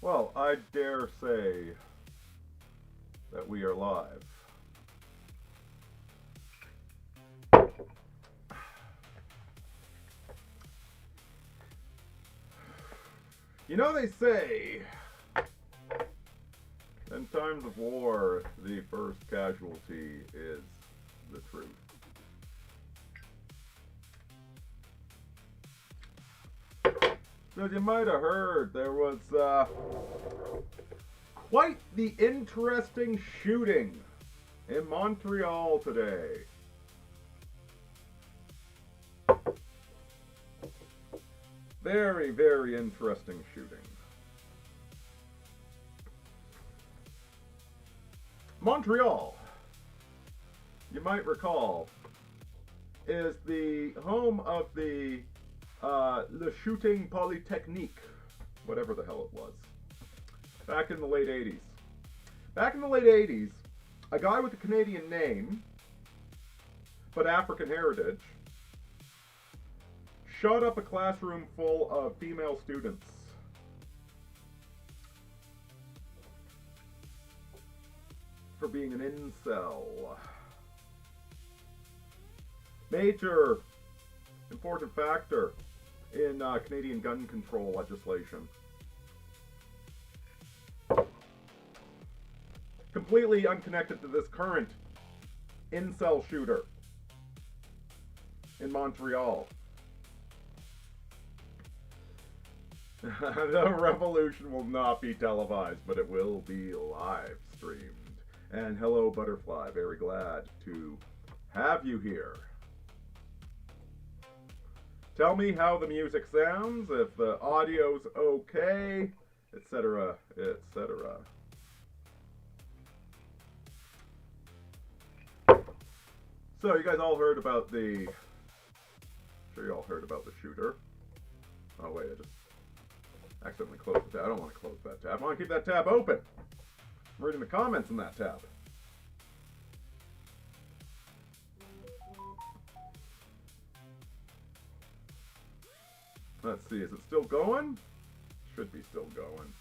Well, I dare say that we are live. You know, they say, in times of war, the first casualty is the truth. So as you might have heard, there was quite the interesting shooting in Montreal today. Very, very interesting shooting. Montreal, you might recall, is the home of the Le Shooting Polytechnique, whatever the hell it was, back in the late 80s. Back in the late 80s, a guy with a Canadian name, but African heritage, shot up a classroom full of female students. For being an incel. Major important factor in Canadian gun control legislation. Completely unconnected to this current incel shooter in Montreal. The revolution will not be televised, but it will be live streamed. And hello, Butterfly. Very glad to have you here. Tell me how the music sounds, if the audio's okay, etc., etc. So you guys all heard about the... I'm sure you all heard about the shooter. Oh wait, I just accidentally closed the tab. I don't want to close that tab. I want to keep that tab open. I'm reading the comments in that tab. Let's see, is it still going? Should be still going.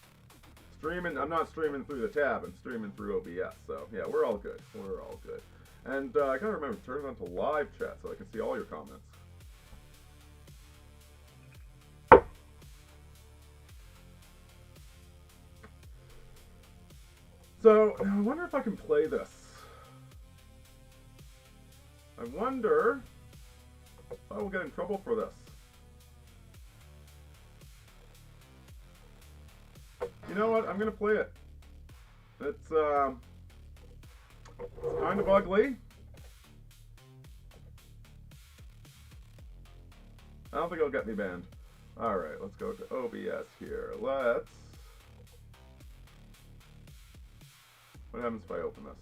Streaming, I'm not streaming through the tab, I'm streaming through OBS, so yeah, we're all good. We're all good. And I gotta remember to turn it on to live chat so I can see all your comments. So, I wonder if I can play this. I wonder if I will get in trouble for this. You know what? I'm gonna play it. It's kind of ugly. I don't think it'll get me banned. All right, let's go to OBS here. Let's. What happens if I open this?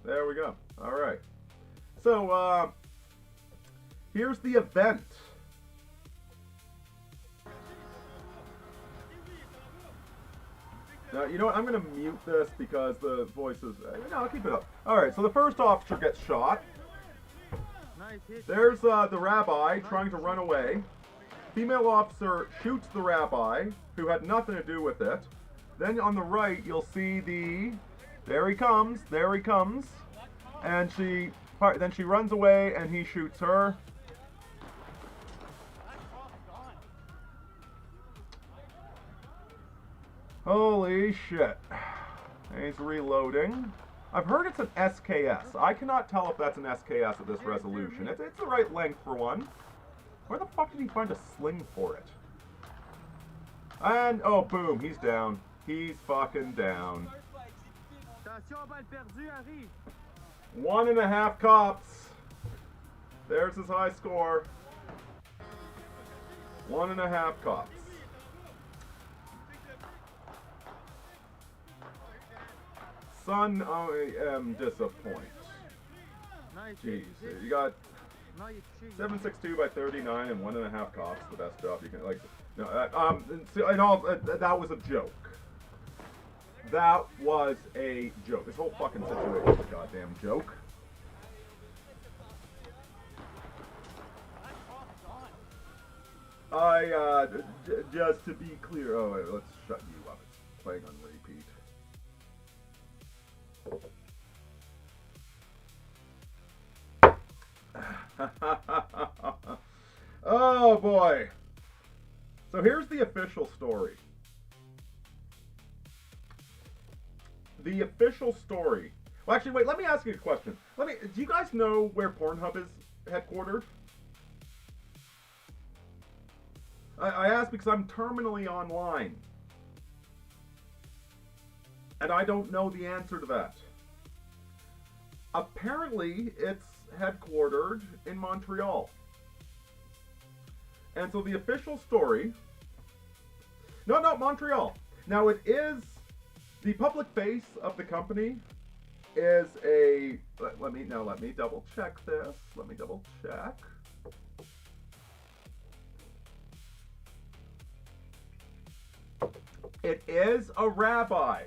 There we go. All right. So here's the event. Now, you know what? I'm going to mute this because the voice is... no, I'll keep it up. Alright, so the first officer gets shot. There's the rabbi trying to run away. Female officer shoots the rabbi, who had nothing to do with it. Then on the right, you'll see the... There he comes. There he comes. And then she runs away and he shoots her. Holy shit. He's reloading. I've heard it's an SKS. I cannot tell if that's an SKS at this resolution. It's the right length for one. Where the fuck did he find a sling for it? And, oh, boom, he's down. He's fucking down. 1.5 cops. There's his high score. 1.5 cops. Son, I am disappointed. Jeez, you got 762 by 39 and 1.5 cops. The best job you can like. No, that was a joke. That was a joke. This whole fucking situation is a goddamn joke. Just to be clear. Oh, wait, let's shut you up. It's playing on repeat. Oh boy. So here's the official story. The official story. Well, actually, wait. Let me ask you a question. Do you guys know where Pornhub is headquartered? I ask because I'm terminally online. And I don't know the answer to that. Apparently, it's headquartered in Montreal. And so the official story... No, Montreal. Now, it is... The public face of the company is a... Let me double check this. Let me double check. It is a rabbi.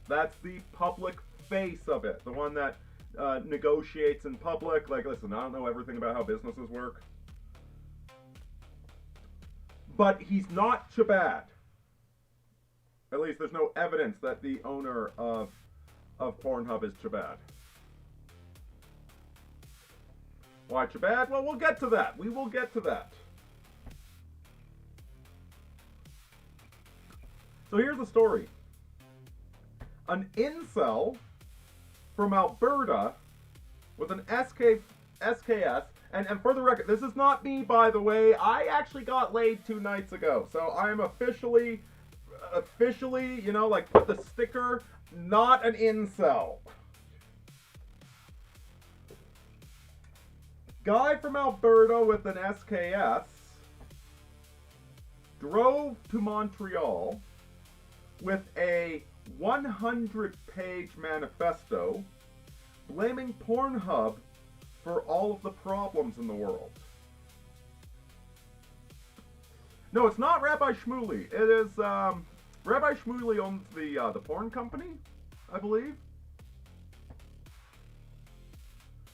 That's the public face of it. The one that negotiates in public. Like, listen, I don't know everything about how businesses work. But he's not Chabad. At least there's no evidence that the owner of Pornhub is Chabad. Why Chabad? Well, we'll get to that. We will get to that. So here's the story. An incel from Alberta with an SKS, and for the record, this is not me, by the way. I actually got laid 2 nights ago, so I am officially, you know, like, put the sticker, not an incel. Guy from Alberta with an SKS drove to Montreal with a 100-page manifesto blaming Pornhub for all of the problems in the world. No, it's not Rabbi Shmuley. It is, Rabbi Shmuley owns the porn company, I believe.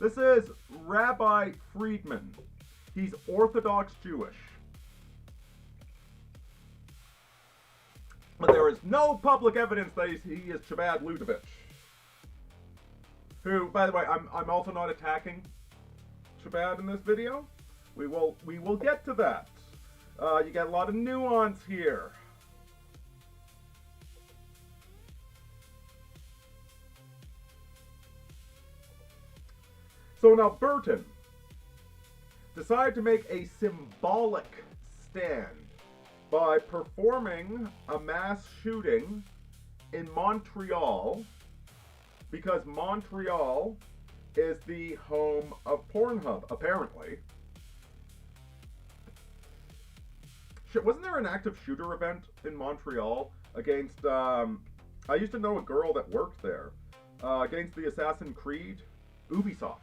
This is Rabbi Friedman. He's Orthodox Jewish. But there is no public evidence that he is Chabad Ludovich. Who, by the way, I'm also not attacking Chabad in this video. We will get to that. You get a lot of nuance here. So an Albertan decided to make a symbolic stand by performing a mass shooting in Montreal, because Montreal is the home of Pornhub, apparently. Shit, wasn't there an active shooter event in Montreal against, I used to know a girl that worked there, against the Assassin's Creed, Ubisoft.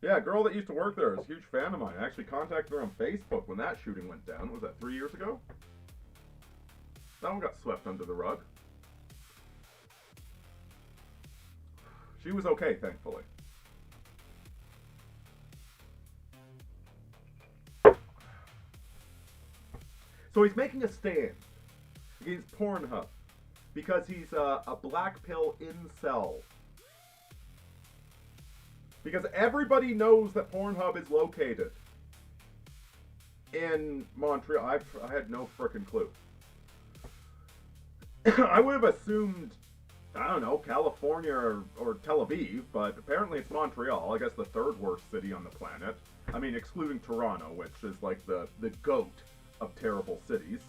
Yeah, a girl that used to work there is a huge fan of mine. I actually contacted her on Facebook when that shooting went down. Was that 3 years ago? That one got swept under the rug. She was okay, thankfully. So he's making a stand against Pornhub because he's a black pill incel. Because everybody knows that Pornhub is located in Montreal. I had no frickin' clue. I would have assumed, I don't know, California or Tel Aviv, but apparently it's Montreal. I guess the 3rd worst city on the planet. I mean, excluding Toronto, which is like the goat of terrible cities.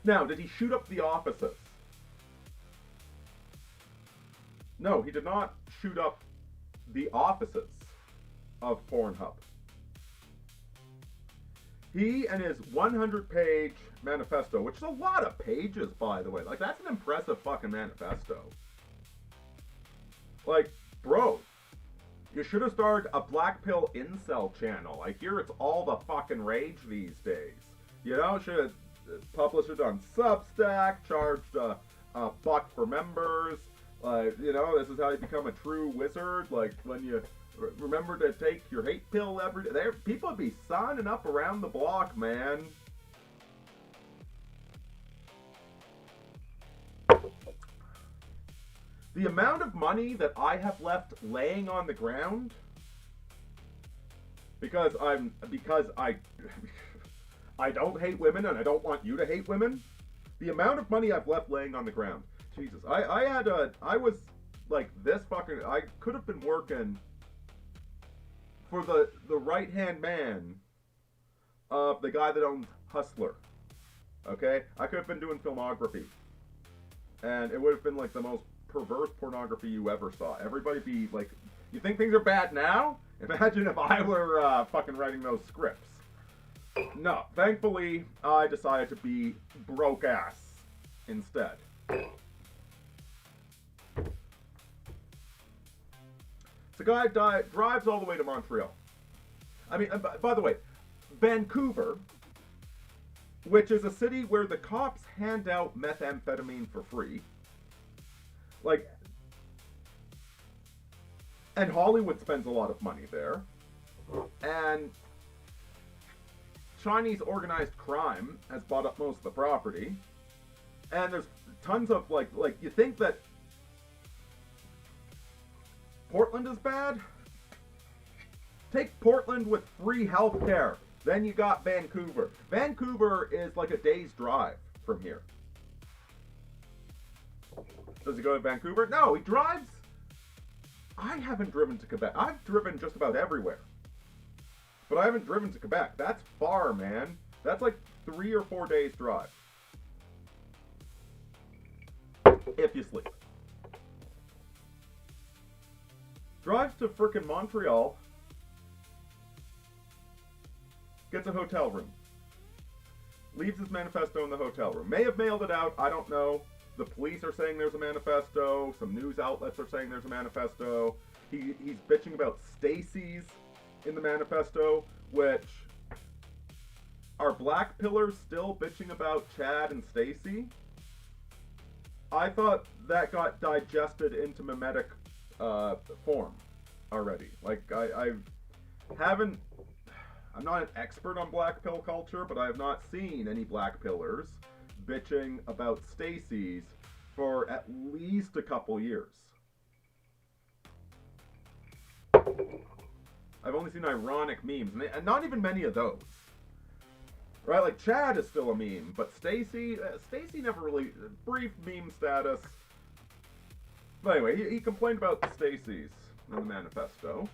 Now, did he shoot up the offices? No, he did not shoot up the offices of Pornhub. He and his 100-page manifesto, which is a lot of pages, by the way. Like, that's an impressive fucking manifesto. Like, bro, you should have started a black pill incel channel. I hear it's all the fucking rage these days. You know, should have published it on Substack, charged a buck for members. Like, you know, this is how you become a true wizard. Like, when you remember to take your hate pill every day. There, people would be signing up around the block, man. The amount of money that I have left laying on the ground because I I don't hate women and I don't want you to hate women. The amount of money I've left laying on the ground. Jesus, I was like this fucking. I could have been working for the right hand man of the guy that owns Hustler. Okay, I could have been doing filmography, and it would have been like the most perverse pornography you ever saw. Everybody be like, you think things are bad now? Imagine if I were fucking writing those scripts. No, thankfully I decided to be broke ass instead. The guy drives all the way to Montreal. I mean, by the way, Vancouver, which is a city where the cops hand out methamphetamine for free, like, and Hollywood spends a lot of money there, and Chinese organized crime has bought up most of the property, and there's tons of, like you think that Portland is bad? Take Portland with free healthcare. Then you got Vancouver. Vancouver is like a day's drive from here. Does he go to Vancouver? No, he drives. I haven't driven to Quebec. I've driven just about everywhere. But I haven't driven to Quebec. That's far, man. That's like 3 or 4 days drive. If you sleep. Drives to frickin' Montreal. Gets a hotel room. Leaves his manifesto in the hotel room. May have mailed it out, I don't know. The police are saying there's a manifesto. Some news outlets are saying there's a manifesto. He's bitching about Stacy's in the manifesto, which are black pillars still bitching about Chad and Stacy? I thought that got digested into mimetic form already. Like, I haven't. I'm not an expert on black pill culture, but I have not seen any black pillars bitching about Stacy's for at least a couple years. I've only seen ironic memes, and not even many of those. Right, like Chad is still a meme, but Stacy never really, brief meme status. But anyway, he complained about Stacy's in the manifesto.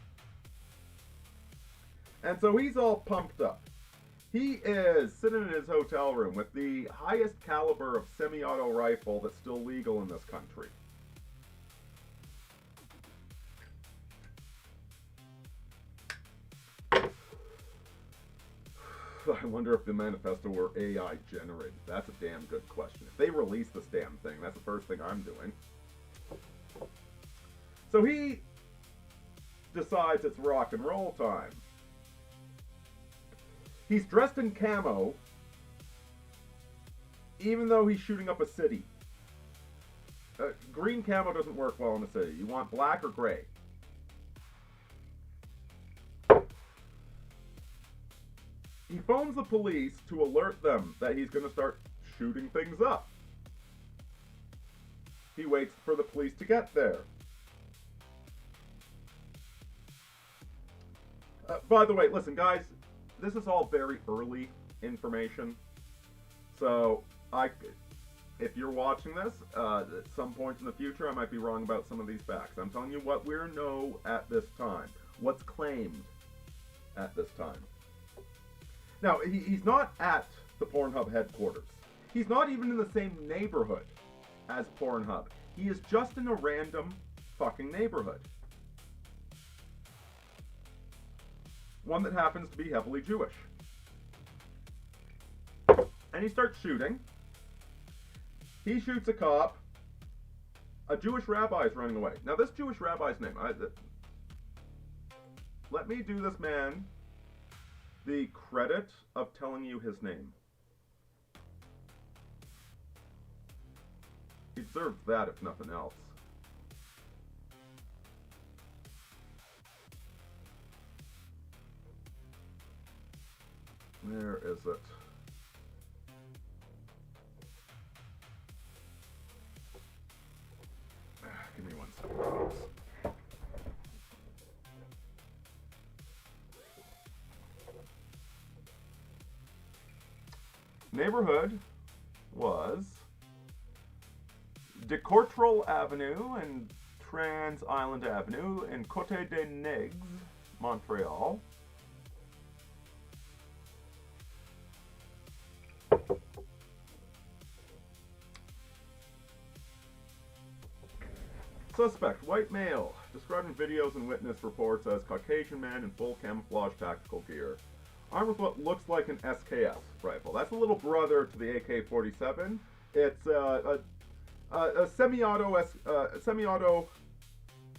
And so he's all pumped up. He is sitting in his hotel room with the highest caliber of semi-auto rifle that's still legal in this country. I wonder if the manifesto were AI generated. That's a damn good question. If they release this damn thing, that's the first thing I'm doing. So he decides it's rock and roll time. He's dressed in camo, even though he's shooting up a city. Green camo doesn't work well in a city. You want black or gray. He phones the police to alert them that he's going to start shooting things up. He waits for the police to get there. By the way, listen, guys, this is all very early information. So, if you're watching this, at some point in the future, I might be wrong about some of these facts. I'm telling you what we know at this time. What's claimed at this time. Now, he's not at the Pornhub headquarters. He's not even in the same neighborhood as Pornhub. He is just in a random fucking neighborhood. One that happens to be heavily Jewish. And he starts shooting. He shoots a cop. A Jewish rabbi is running away. Now, this Jewish rabbi's name, let me do this man the credit of telling you his name. He deserves that, if nothing else. Where is it? Give me 1 second, folks. Neighborhood was Decourtrel Avenue and Trans Island Avenue in Côte des Neiges, Montreal. Suspect, white male, described in videos and witness reports as Caucasian man in full camouflage tactical gear. Armed with what looks like an SKS rifle. That's a little brother to the AK-47. It's a semi-auto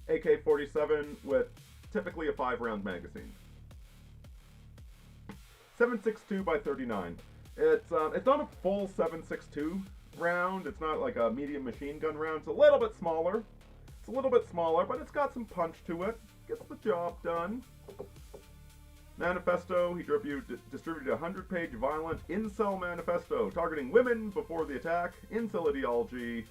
AK-47 with typically a 5-round magazine. 7.62 by 39. It's not a full 7.62 round. It's not like a medium machine gun round. It's a little bit smaller. It's a little bit smaller, but it's got some punch to it. Gets the job done. Manifesto, he distributed a 100-page violent incel manifesto targeting women before the attack, incel ideology,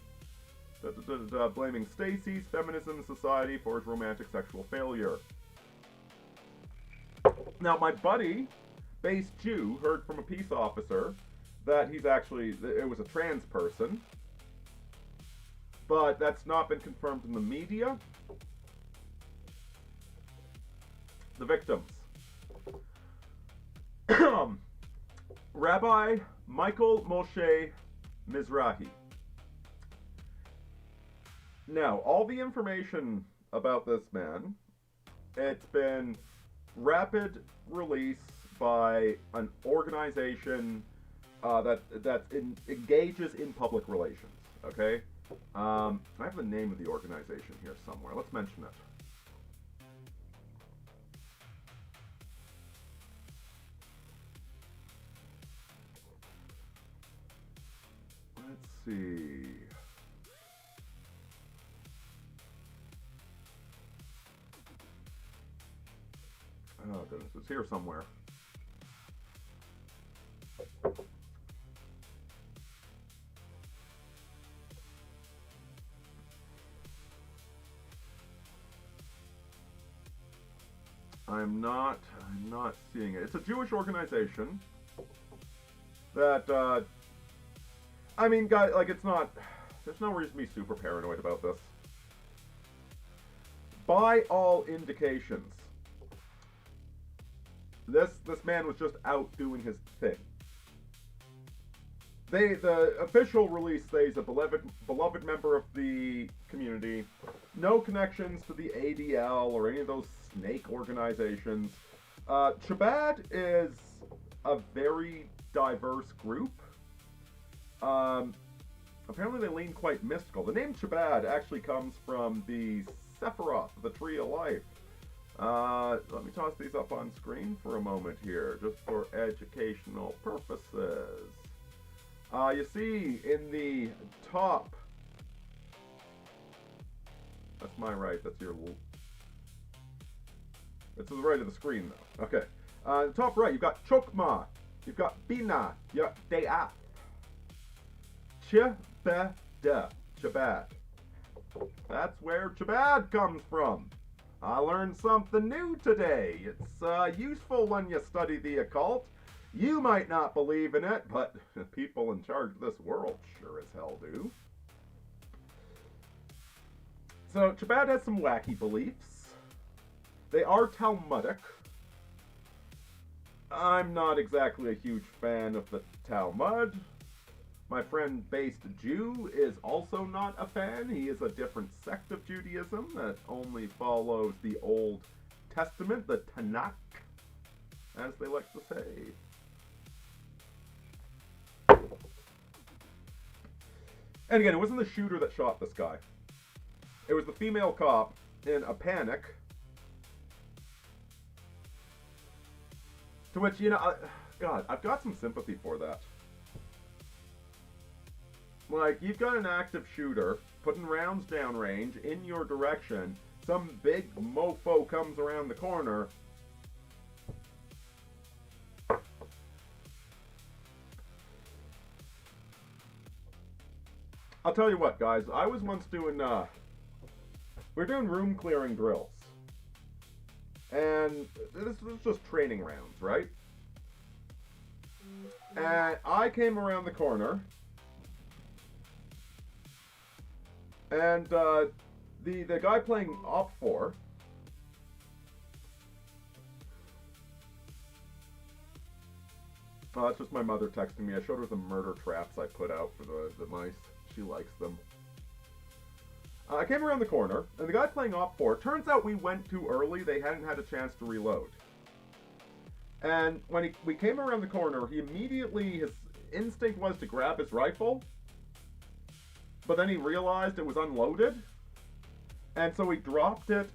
blaming Stacy's feminism society for his romantic sexual failure. Now, my buddy, base Jew, heard from a peace officer that it was a trans person, but that's not been confirmed in the media. The victims. Rabbi Michael Moshe Mizrahi. Now, all the information about this man, it's been rapid release by an organization that engages in public relations. Okay, I have the name of the organization here somewhere. Let's mention it. Let's see. Oh goodness, it's here somewhere. I'm not seeing it. It's a Jewish organization that, I mean, guys, like, it's not, there's no reason to be super paranoid about this. By all indications, this man was just out doing his thing. The official release says a beloved member of the community, no connections to the ADL or any of those snake organizations. Chabad is a very diverse group. Apparently they lean quite mystical. The name Chabad actually comes from the Sephiroth, the Tree of Life. Let me toss these up on screen for a moment here, just for educational purposes. You see in the top, that's my right, that's your, it's to the right of the screen though. Okay, the top right, you've got Chokma, you've got Bina, you've got De'at, Chabad. That's where Chabad comes from. I learned something new today. It's useful when you study the occult. You might not believe in it, but the people in charge of this world sure as hell do. So, Chabad has some wacky beliefs. They are Talmudic. I'm not exactly a huge fan of the Talmud. My friend based Jew is also not a fan. He is a different sect of Judaism that only follows the Old Testament, the Tanakh, as they like to say. And again, it wasn't the shooter that shot this guy. It was the female cop in a panic. To which, you know, God, I've got some sympathy for that. Like, you've got an active shooter putting rounds downrange in your direction. Some big mofo comes around the corner. I'll tell you what, guys. I was once doing, we're doing room clearing drills. And this was just training rounds, right? And I came around the corner. And, the guy playing Op 4... Oh, that's just my mother texting me. I showed her the murder traps I put out for the mice. She likes them. I came around the corner, and the guy playing Op 4, turns out we went too early. They hadn't had a chance to reload. And when we came around the corner, he immediately, his instinct was to grab his rifle, but then he realized it was unloaded, and so he dropped it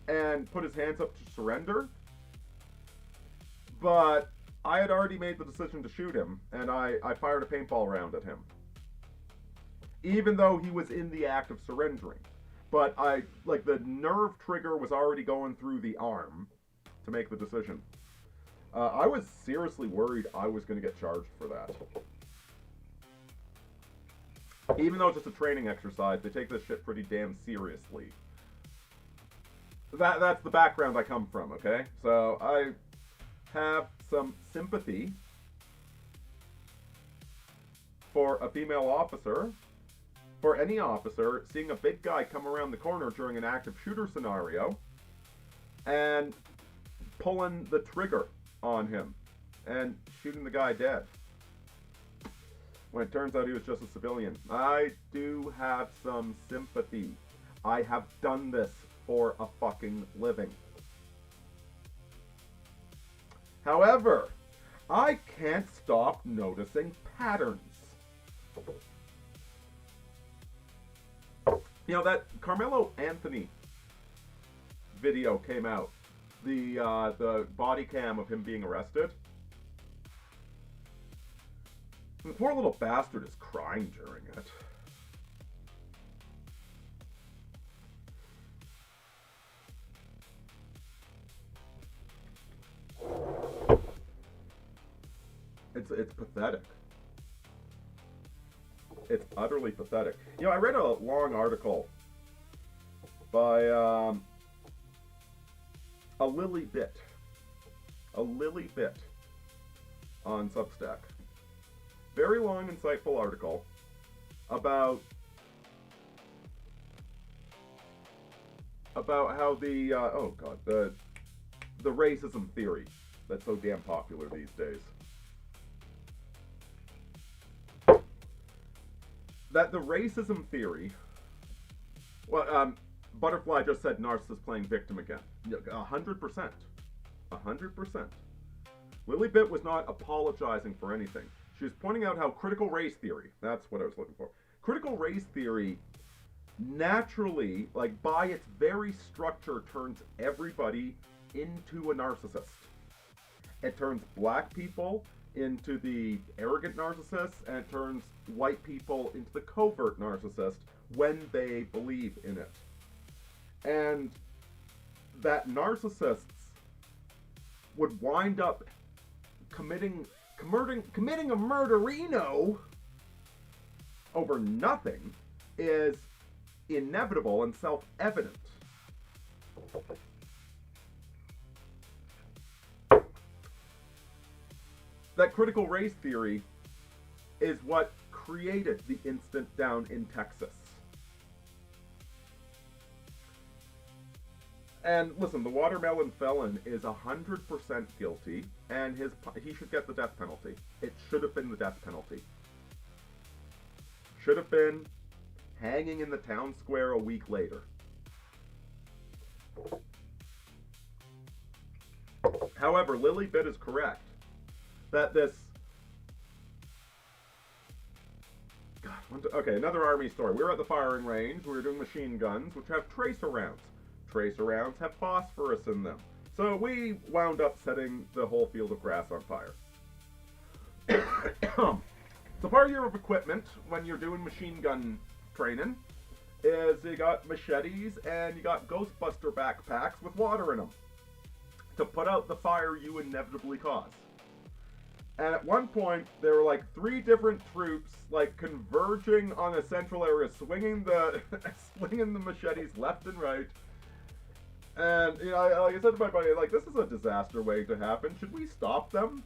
and put his hands up to surrender. But I had already made the decision to shoot him, and I fired a paintball round at him. Even though he was in the act of surrendering. But the nerve trigger was already going through the arm to make the decision. I was seriously worried I was going to get charged for that. Even though it's just a training exercise, they take this shit pretty damn seriously. That's the background I come from, okay? So I have some sympathy for a female officer, for any officer, seeing a big guy come around the corner during an active shooter scenario and pulling the trigger on him and shooting the guy dead when it turns out he was just a civilian. I do have some sympathy. I have done this for a fucking living. However, I can't stop noticing patterns. You know, that Carmelo Anthony video came out. The body cam of him being arrested. And the poor little bastard is crying during it. It's pathetic. It's utterly pathetic. You know, I read a long article by a Lily Bit on Substack. Very long, insightful article about how the the racism theory that's so damn popular these days. That the racism theory, well, Butterfly just said narcissist playing victim again. 100%. 100%. Lily Bit was not apologizing for anything. She was pointing out how critical race theory, that's what I was looking for. Critical race theory naturally, like by its very structure, turns everybody into a narcissist. It turns black people into the arrogant narcissist, and it turns white people into the covert narcissist when they believe in it. And that narcissists would wind up committing a murderino over nothing is inevitable and self-evident. That critical race theory is what created the incident down in Texas. And listen, the watermelon felon is 100% guilty, and he should get the death penalty. It should have been the death penalty. Should have been hanging in the town square a week later. However, Lily Bit is correct that this... Okay, another army story. We were at the firing range. We were doing machine guns, which have tracer rounds. Tracer rounds have phosphorus in them. So we wound up setting the whole field of grass on fire. So part of your equipment when you're doing machine gun training is you got machetes and you got Ghostbuster backpacks with water in them to put out the fire you inevitably cause. And at one point, there were like 3 different troops like converging on a central area, swinging the swinging the machetes left and right. And you know, like I said to my buddy, like, this is a disaster waiting to happen. Should we stop them?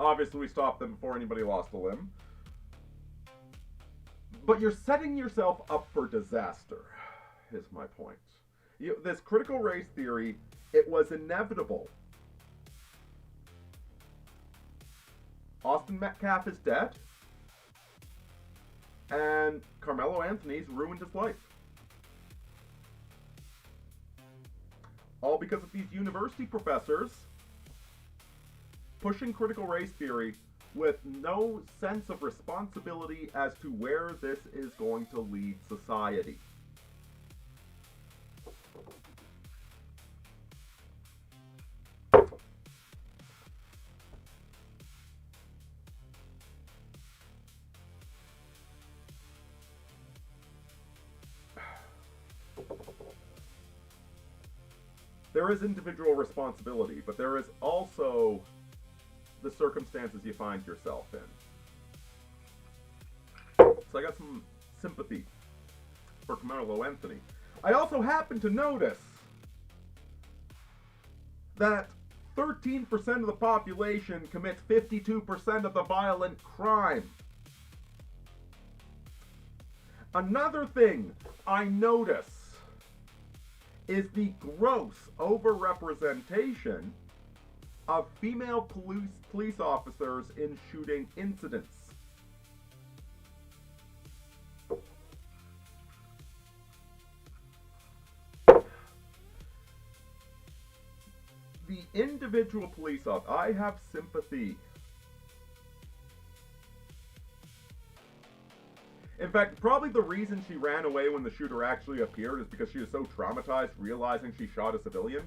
Obviously, we stopped them before anybody lost a limb. But you're setting yourself up for disaster, is my point. This critical race theory, it was inevitable. Austin Metcalf is dead, and Carmelo Anthony's ruined his life. All because of these university professors pushing critical race theory with no sense of responsibility as to where this is going to lead society. There is individual responsibility, but there is also the circumstances you find yourself in. So I got some sympathy for Carmelo Anthony. I also happen to notice that 13% of the population commits 52% of the violent crime. Another thing I notice is the gross overrepresentation of female police officers in shooting incidents. The individual police officer, I have sympathy. In fact, probably the reason she ran away when the shooter actually appeared is because she was so traumatized realizing she shot a civilian.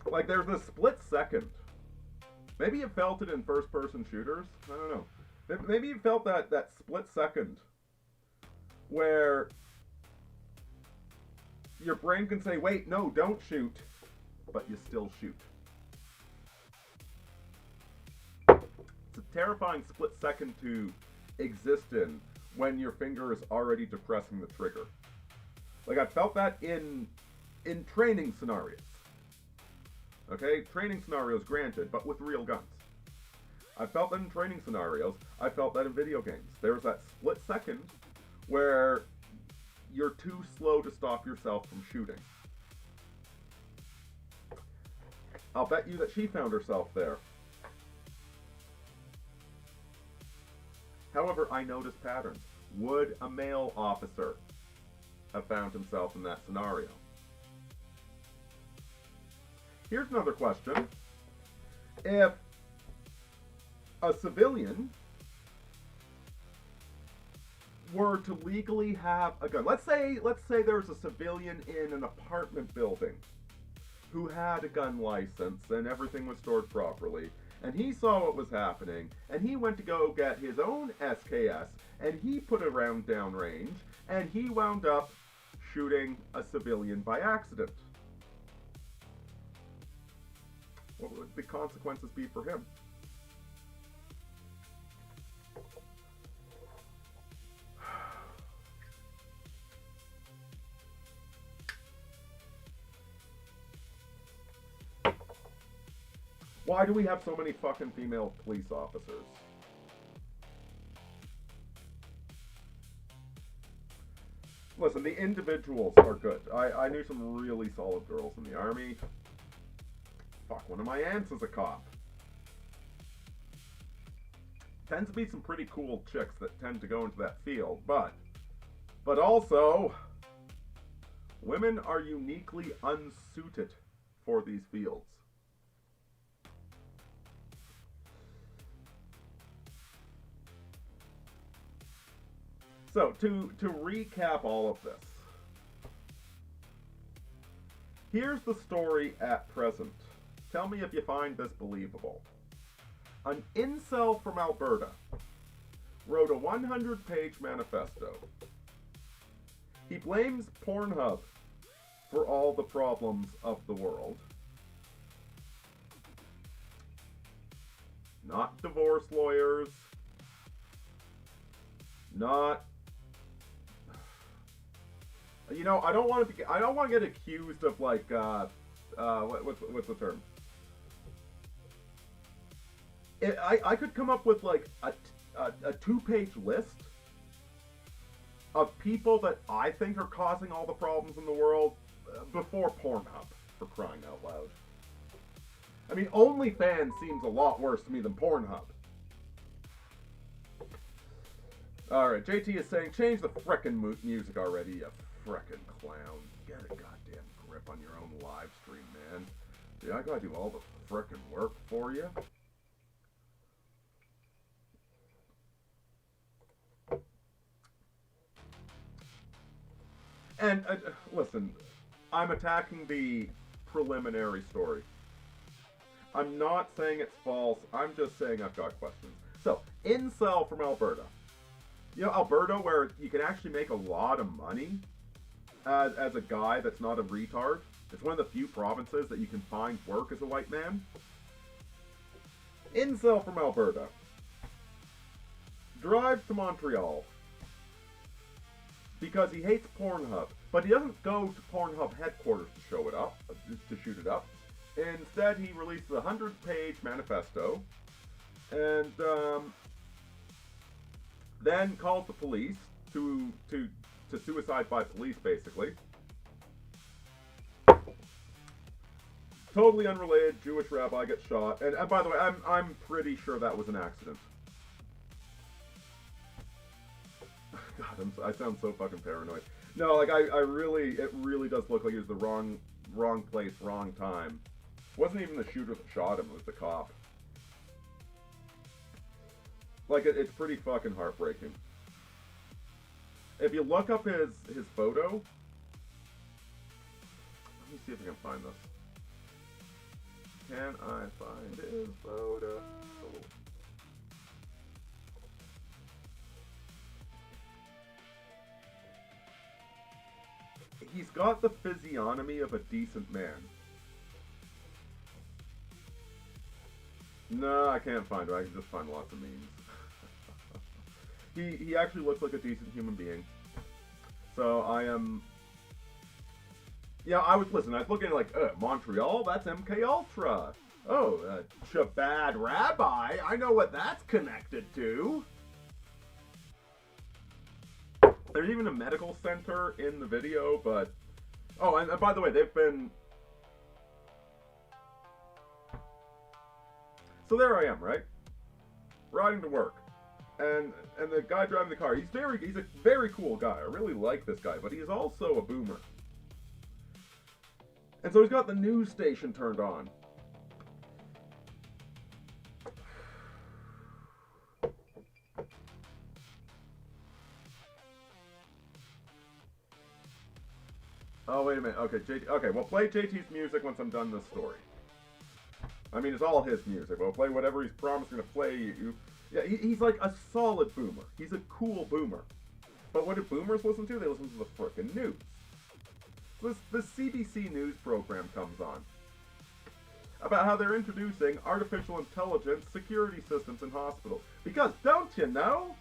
Like, there's a split second. Maybe you felt it in first-person shooters. I don't know. Maybe you felt that split second where your brain can say, wait, no, don't shoot, but you still shoot. It's a terrifying split second to exist in when your finger is already depressing the trigger. Like, I felt that in training scenarios. Okay, training scenarios granted, but with real guns. I felt that in training scenarios. I felt that in video games. There was that split second where you're too slow to stop yourself from shooting. I'll bet you that she found herself there. However, I noticed patterns. Would a male officer have found himself in that scenario? Here's another question. If a civilian were to legally have a gun, let's say there's a civilian in an apartment building who had a gun license and everything was stored properly, and he saw what was happening, and he went to go get his own SKS, and he put a round down range, and he wound up shooting a civilian by accident. What would the consequences be for him? Why do we have so many fucking female police officers? Listen, the individuals are good. I knew some really solid girls in the Army. Fuck, one of my aunts is a cop. Tends to be some pretty cool chicks that tend to go into that field, but also, women are uniquely unsuited for these fields. So, to recap all of this, here's the story at present. Tell me if you find this believable. An incel from Alberta wrote a 100-page manifesto. He blames Pornhub for all the problems of the world. Not divorce lawyers. Not... You know, I don't want to get accused of like what's the term? I could come up with like a 2-page list of people that I think are causing all the problems in the world before Pornhub, for crying out loud. I mean, OnlyFans seems a lot worse to me than Pornhub. Alright, JT is saying, change the frickin' music already, you frickin' clown. Get a goddamn grip on your own live stream, man. Yeah, I gotta do all the frickin' work for you. And, listen, I'm attacking the preliminary story. I'm not saying it's false, I'm just saying I've got questions. So, incel from Alberta. You know, Alberta, where you can actually make a lot of money as a guy that's not a retard. It's one of the few provinces that you can find work as a white man. Incel from Alberta drives to Montreal because he hates Pornhub, but he doesn't go to Pornhub headquarters to shoot it up. Instead, he releases a 100-page manifesto, and then calls the police to suicide by police, basically. Totally unrelated. Jewish rabbi gets shot, and by the way, I'm pretty sure that was an accident. God, I sound so fucking paranoid. No, like it really does look like it was the wrong place, wrong time. It wasn't even the shooter that shot him; it was the cop. Like it's pretty fucking heartbreaking. If you look up his photo, let me see if I can find this. Can I find his photo? He's got the physiognomy of a decent man. No, I can't find it. I can just find lots of memes. He actually looks like a decent human being. So I am... Yeah, I was looking at like, Montreal? That's MK Ultra. Oh, Shabbat Rabbi? I know what that's connected to. There's even a medical center in the video, but... Oh, and by the way, they've been... So there I am, right? Riding to work. And the guy driving the car, he's a very cool guy. I really like this guy, but he's also a boomer. And so he's got the news station turned on. Oh, wait a minute. Okay, okay, we'll play JT's music once I'm done this story. I mean, it's all his music. We'll play whatever he's promising to play you. Yeah, he's like a solid boomer. He's a cool boomer. But what do boomers listen to? They listen to the frickin' news. The CBC News program comes on about how they're introducing artificial intelligence security systems in hospitals. Because, don't you know,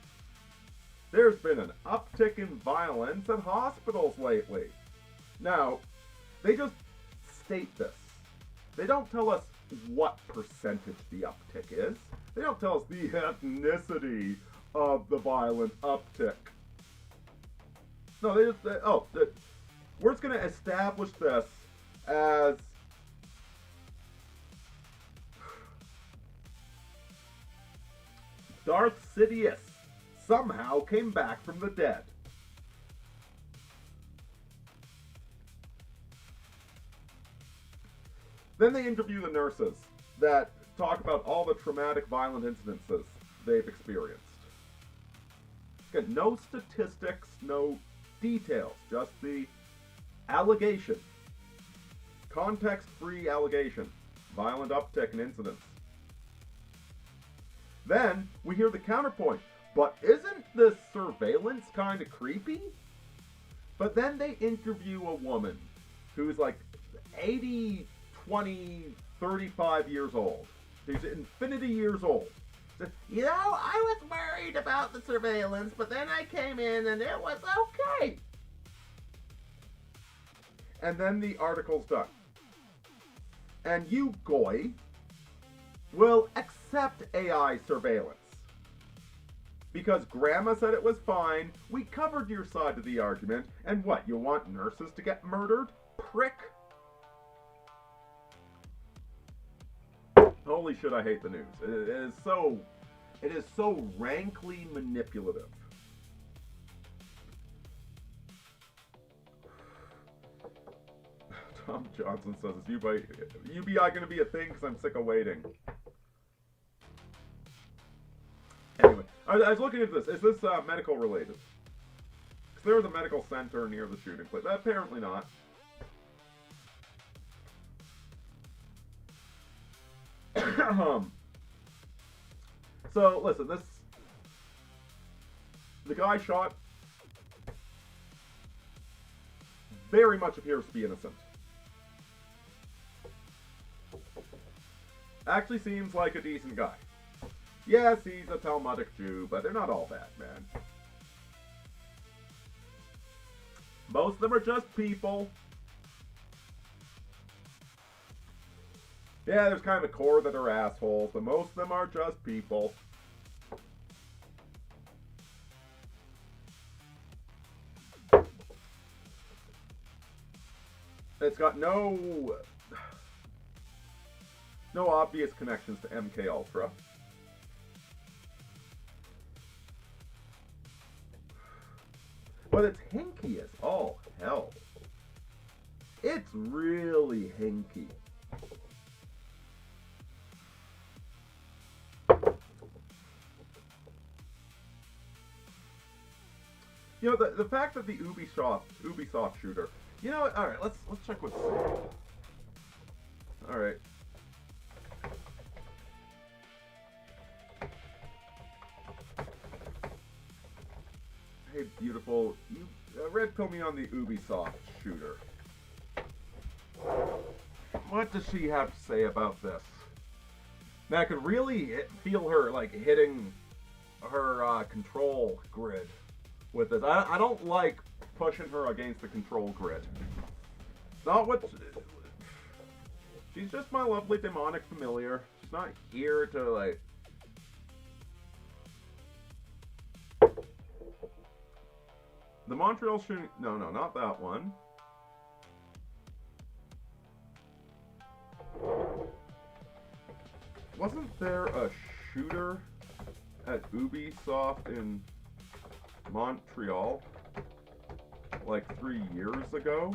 there's been an uptick in violence at hospitals lately. Now, they just state this. They don't tell us what percentage the uptick is. They don't tell us the ethnicity of the violent uptick. No, they just, we're just going to establish this as Darth Sidious somehow came back from the dead. Then they interview the nurses that talk about all the traumatic, violent incidences they've experienced. Again, no statistics, no details, just the allegation. Context-free allegation. Violent uptick in incidents. Then we hear the counterpoint. But isn't this surveillance kind of creepy? But then they interview a woman who's like 80, 20, 35 years old. She's infinity years old. Says, you know, I was worried about the surveillance, but then I came in and it was okay. And then the article's done. And you, Goy, will accept AI surveillance. Because Grandma said it was fine, we covered your side of the argument, and what, you want nurses to get murdered? Prick. Holy shit, I hate the news. It is so rankly manipulative. Tom Johnson says, is UBI going to be a thing? Because I'm sick of waiting. Anyway, I was looking at this. Is this medical related? Because there was a medical center near the shooting place. Apparently not. So, listen, the guy shot very much appears to be innocent. Actually seems like a decent guy. Yes, he's a Talmudic Jew, but they're not all bad, man. Most of them are just people. Yeah, there's kind of a core that are assholes, but most of them are just people. It's got no obvious connections to MK Ultra. But it's hinky as all hell. It's really hinky. You know, the fact that the Ubisoft shooter. You know what? All right, let's check what's saved. All right. Hey, beautiful. You red pill me on the Ubisoft shooter. What does she have to say about this? Now I could really feel her like hitting her control grid with this. I don't like pushing her against the control grid. Not what. She's just my lovely demonic familiar. She's not here to like. The Montreal shooting. No, not that one. Wasn't there a shooter at Ubisoft in Montreal like 3 years ago?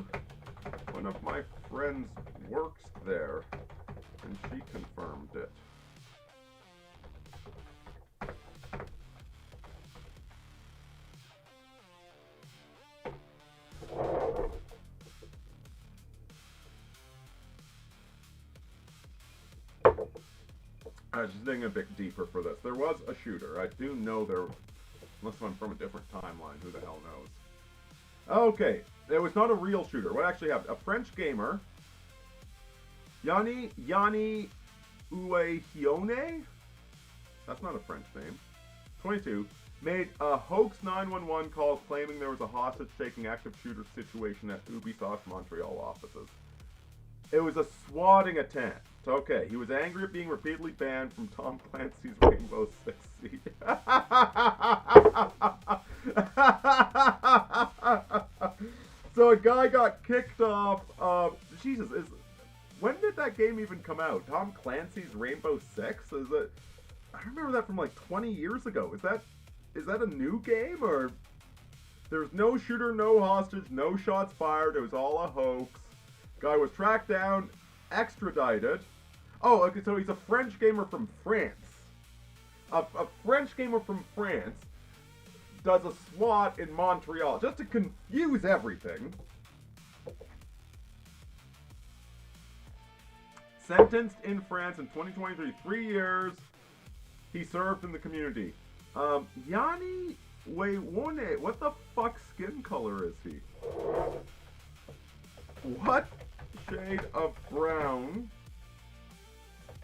One of my friends works there, and she confirmed it. I was just digging a bit deeper for this. There was a shooter. I do know there, unless I'm from a different timeline, who the hell knows. Okay, it was not a real shooter. What actually happened? A French gamer, Yanni Uehione, that's not a French name, 22, made a hoax 911 call claiming there was a hostage-taking active shooter situation at Ubisoft Montreal offices. It was a swatting attempt. Okay, he was angry at being repeatedly banned from Tom Clancy's Rainbow Six Siege. So a guy got kicked off of... Jesus, when did that game even come out? Tom Clancy's Rainbow Six? Is it... I remember that from like 20 years ago. Is that a new game, or... There's no shooter, no hostage, no shots fired. It was all a hoax. Guy was tracked down, extradited. Oh, okay, so he's a French gamer from France. A French gamer from France does a SWAT in Montreal, just to confuse everything. Sentenced in France in 2023, 3 years. He served in the community. Yanni Weiwone, what the fuck skin color is he? What shade of brown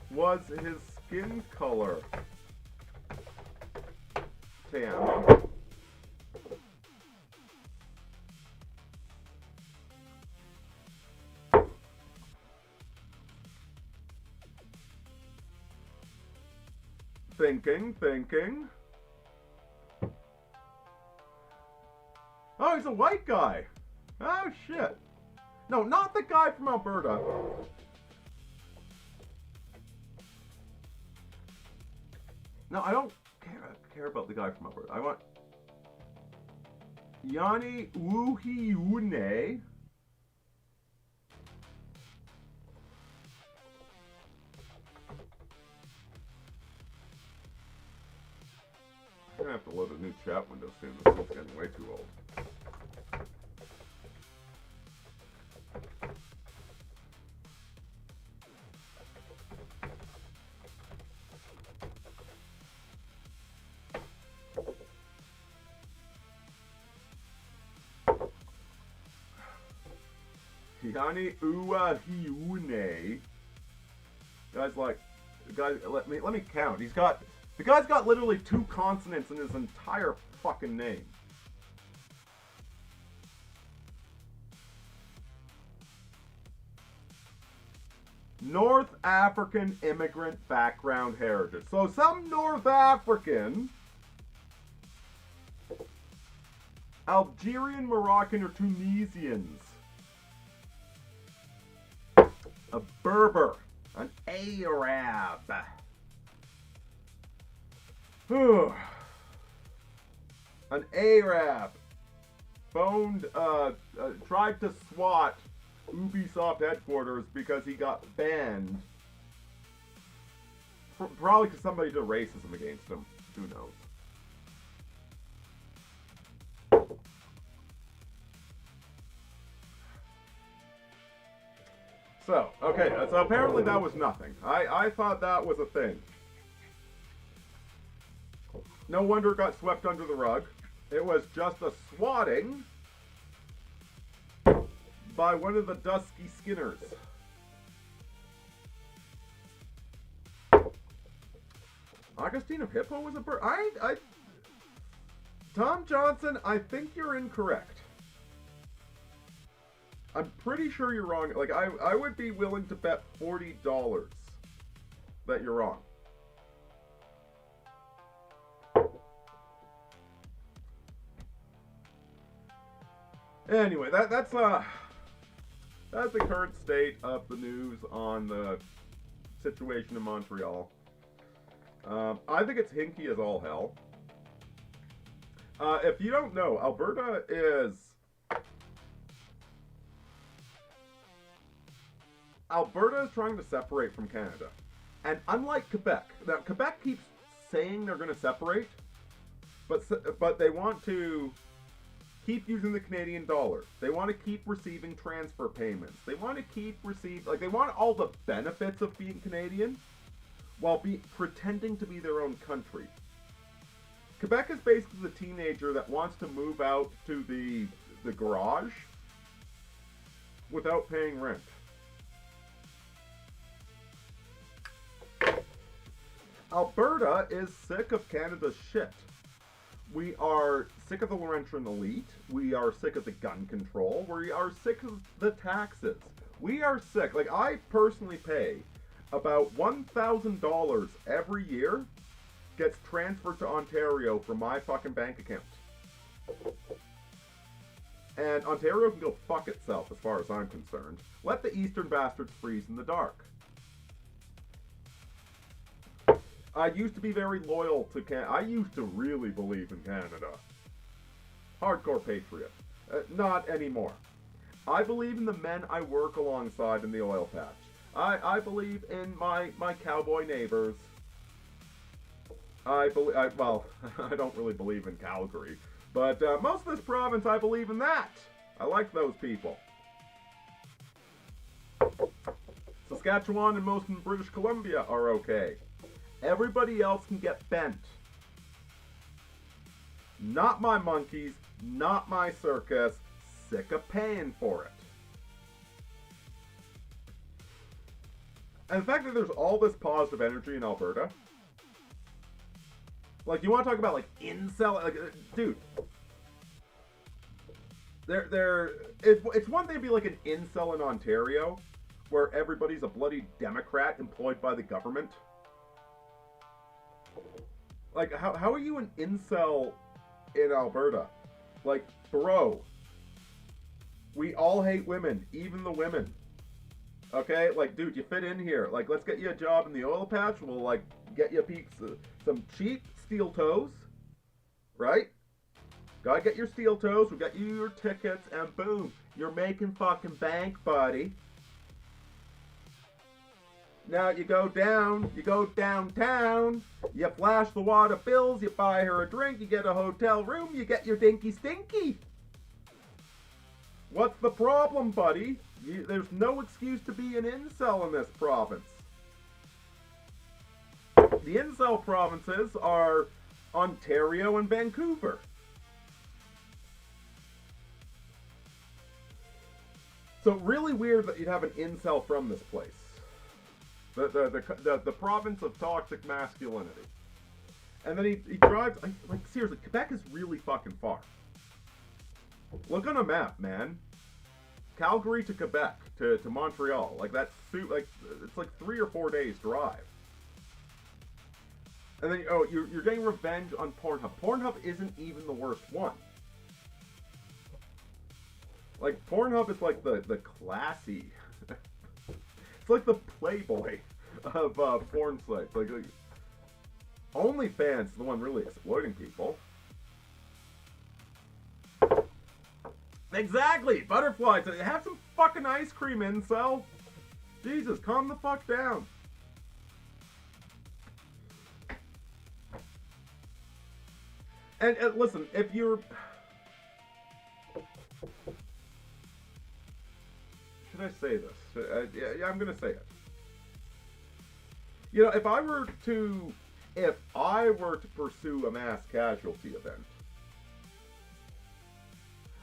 was his skin color? Tan. Thinking. Oh, he's a white guy. Oh, shit. No, not the guy from Alberta. No, I don't care about the guy from Alberta. I want Yanni Wuhiune. I'm gonna have to load a new chat window soon. This thing's getting way too old. Yanni Uahiune. Let me count. The guy's got literally 2 consonants in his entire fucking name. North African immigrant background heritage. So some North African, Algerian, Moroccan, or Tunisians. A Berber. An Arab. An Arab tried to swat Ubisoft headquarters because he got banned. Probably because somebody did racism against him. Who knows? So, okay, so apparently that was nothing. I thought that was a thing. No wonder it got swept under the rug. It was just a swatting by one of the Dusky Skinners. Augustine of Hippo was a bird. Tom Johnson, I think you're incorrect. I'm pretty sure you're wrong. Like, I would be willing to bet $40 that you're wrong. Anyway, that's the current state of the news on the situation in Montreal. I think it's hinky as all hell. If you don't know, Alberta is trying to separate from Canada. And unlike Quebec, now Quebec keeps saying they're going to separate, but they want to keep using the Canadian dollar. They want to keep receiving transfer payments. They want to keep they want all the benefits of being Canadian while pretending to be their own country. Quebec is basically the teenager that wants to move out to the garage without paying rent. Alberta is sick of Canada's shit. We are sick of the Laurentian elite. We are sick of the gun control. We are sick of the taxes. We are sick. Like, I personally pay about $1,000 every year gets transferred to Ontario from my fucking bank account. And Ontario can go fuck itself as far as I'm concerned. Let the Eastern bastards freeze in the dark. I used to be very loyal to Canada. I used to really believe in Canada. Hardcore patriot. Not anymore. I believe in the men I work alongside in the oil patch. I believe in my cowboy neighbors. I don't really believe in Calgary. But most of this province, I believe in that. I like those people. Saskatchewan and most in British Columbia are okay. Everybody else can get bent. Not my monkeys, not my circus. Sick of paying for it. And the fact that there's all this positive energy in Alberta. Like, you want to talk about, like, incel? Like, dude. It's one thing to be like an incel in Ontario, where everybody's a bloody Democrat employed by the government. Like, how are you an incel in Alberta? Like, bro, we all hate women, even the women. Okay? Like, dude, you fit in here. Like, let's get you a job in the oil patch. We'll, like, get you some cheap steel toes. Right? Gotta get your steel toes. We'll get you your tickets. And boom, you're making fucking bank, buddy. Now you go downtown, you flash the wad of bills, you buy her a drink, you get a hotel room, you get your dinky stinky. What's the problem, buddy? There's no excuse to be an incel in this province. The incel provinces are Ontario and Vancouver. So really weird that you'd have an incel from this place. The province of toxic masculinity. And then he drives, like, seriously, Quebec is really fucking far. Look on a map, man. Calgary to Quebec to Montreal. Like, it's like 3 or 4 days drive. And then, you're getting revenge on Pornhub. Pornhub isn't even the worst one. Like, Pornhub is like the classy... It's like the Playboy of porn sites. Like OnlyFans is the one really exploiting people. Exactly! Butterflies! Have some fucking ice cream, incel! Jesus, calm the fuck down. And listen, if you're... Should I say this? Yeah, I'm gonna say it. You know, if I were to pursue a mass casualty event,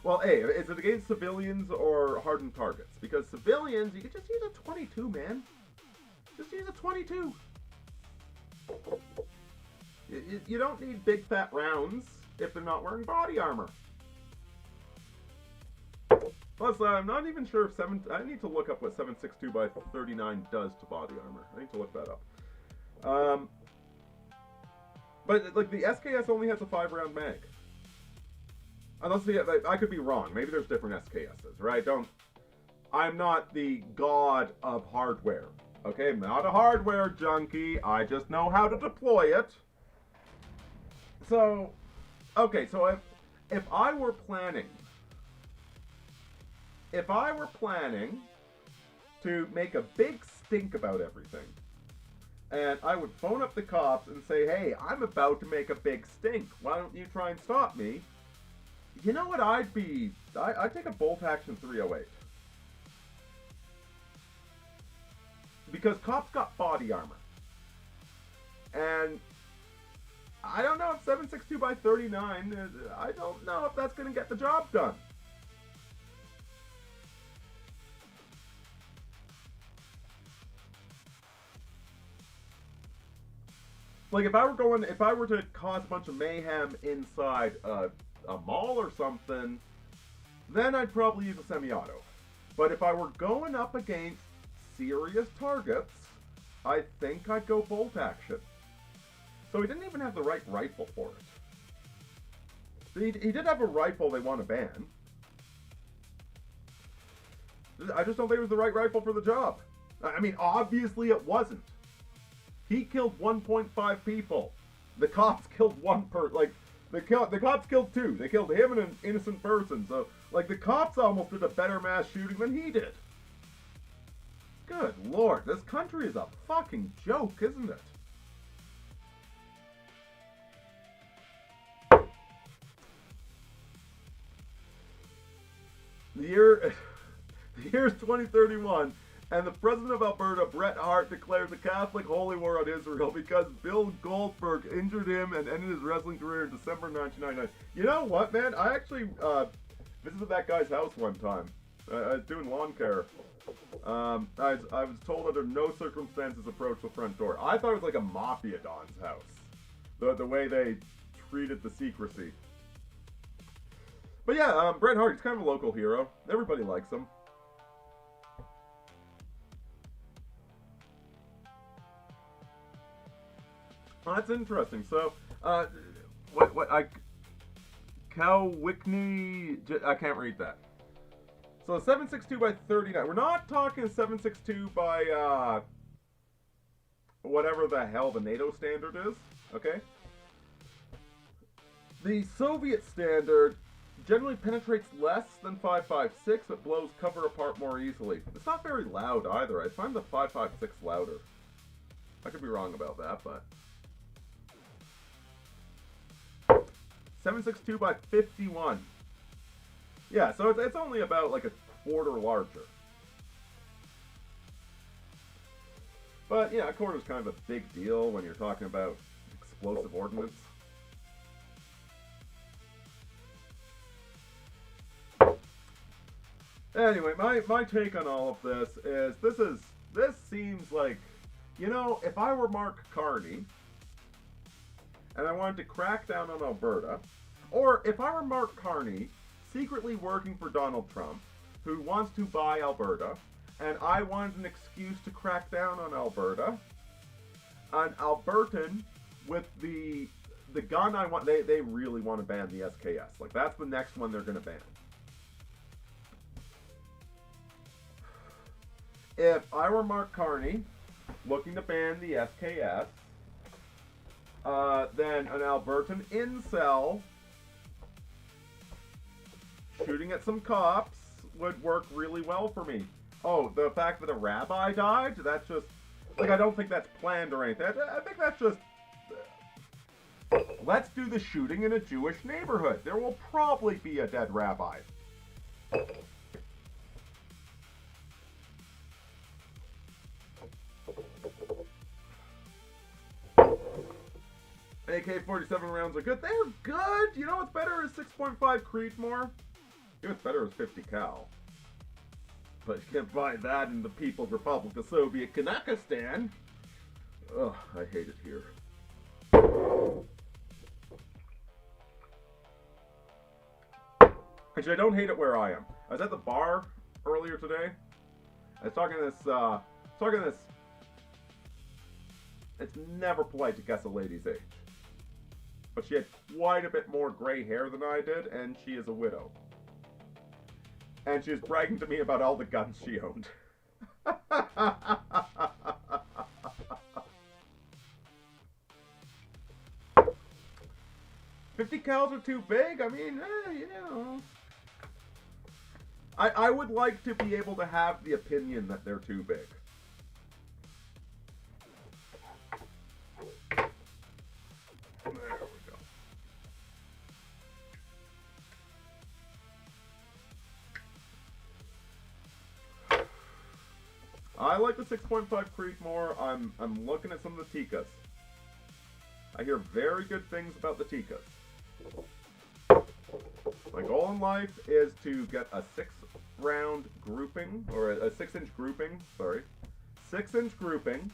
well, hey, is it against civilians or hardened targets? Because civilians, you could just use a 22, man. Just use a 22. You don't need big fat rounds if they're not wearing body armor. Plus, I'm not even sure if I need to look up what 7.62 by 39 does to body armor. I need to look that up. But, like, the SKS only has a 5-round mag. Unless, I could be wrong. Maybe there's different SKSs, right? I'm not the god of hardware. Okay, I'm not a hardware junkie. I just know how to deploy it. So, okay, so if I were planning to make a big stink about everything, and I would phone up the cops and say, hey, I'm about to make a big stink. Why don't you try and stop me? You know what I'd take a bolt action 308. Because cops got body armor. And I don't know if 7.62 by 39, I don't know if that's going to get the job done. Like, if I were to cause a bunch of mayhem inside a mall or something, then I'd probably use a semi-auto. But if I were going up against serious targets, I think I'd go bolt action. So he didn't even have the right rifle for it. He did have a rifle they want to ban. I just don't think it was the right rifle for the job. I mean, obviously it wasn't. He killed 1.5 people. The cops killed one person. Like, the cops killed 2. They killed him and an innocent person. So, like, the cops almost did a better mass shooting than he did. Good lord, this country is a fucking joke, isn't it? The year's 2031, And the president of Alberta, Bret Hart, declares a Catholic holy war on Israel because Bill Goldberg injured him and ended his wrestling career in December 1999. You know what, man? I actually visited that guy's house one time. I was doing lawn care. I was told under no circumstances approach the front door. I thought it was like a mafia don's house. The way they treated the secrecy. But yeah, Bret Hart, he's kind of a local hero. Everybody likes him. Well, that's interesting. So, Cow Wickney, I can't read that. So 762 by 39. We're not talking 762 by whatever the hell the NATO standard is. Okay. The Soviet standard generally penetrates less than 5.56, but blows cover apart more easily. It's not very loud either. I find the 5.56 louder. I could be wrong about that, but 762 by 51. Yeah, so it's only about like a quarter larger. But yeah, a quarter is kind of a big deal when you're talking about explosive ordnance. Anyway, my take on all of this is this seems like, you know, if I were Mark Carney and I wanted to crack down on Alberta, or if I were Mark Carney secretly working for Donald Trump, who wants to buy Alberta, and I wanted an excuse to crack down on Alberta, an Albertan with the gun I want, they really want to ban the SKS. Like, that's the next one they're going to ban. If I were Mark Carney, looking to ban the SKS, then an Albertan incel shooting at some cops would work really well for me. Oh, the fact that a rabbi died? That's just, like, I don't think that's planned or anything. I think that's just, let's do the shooting in a Jewish neighborhood. There will probably be a dead rabbi. AK-47 rounds are good. They're good. You know what's better is 6.5 Creedmoor. You know what's better is 50 cal. But you can't find that in the People's Republic of Soviet Kanakistan. Ugh, I hate it here. Actually, I don't hate it where I am. I was at the bar earlier today. I was talking to this. It's never polite to guess a lady's age. But she had quite a bit more gray hair than I did, and she is a widow. And she was bragging to me about all the guns she owned. 50 cals are too big? I mean, you know. I would like to be able to have the opinion that they're too big. There we go. I like the 6.5 Creedmoor. I'm looking at some of the Tikas. I hear very good things about the Tikas. My goal in life is to get a 6-round grouping, or a 6-inch grouping, sorry. 6-inch grouping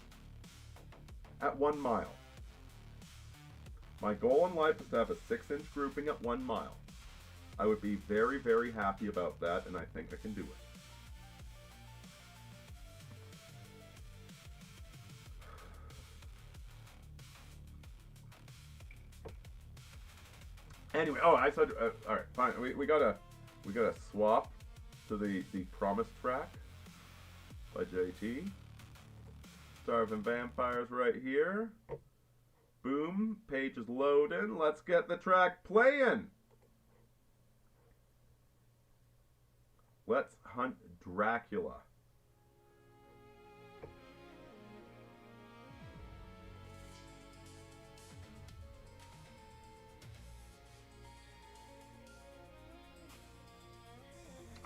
at 1 mile. My goal in life is to have a 6-inch grouping at 1 mile. I would be very, very happy about that, and I think I can do it. Anyway, oh, I said, all right, fine. We gotta swap to the Promise track by JT. Starving Vampires right here. Boom, page is loading. Let's get the track playing. Let's hunt Dracula.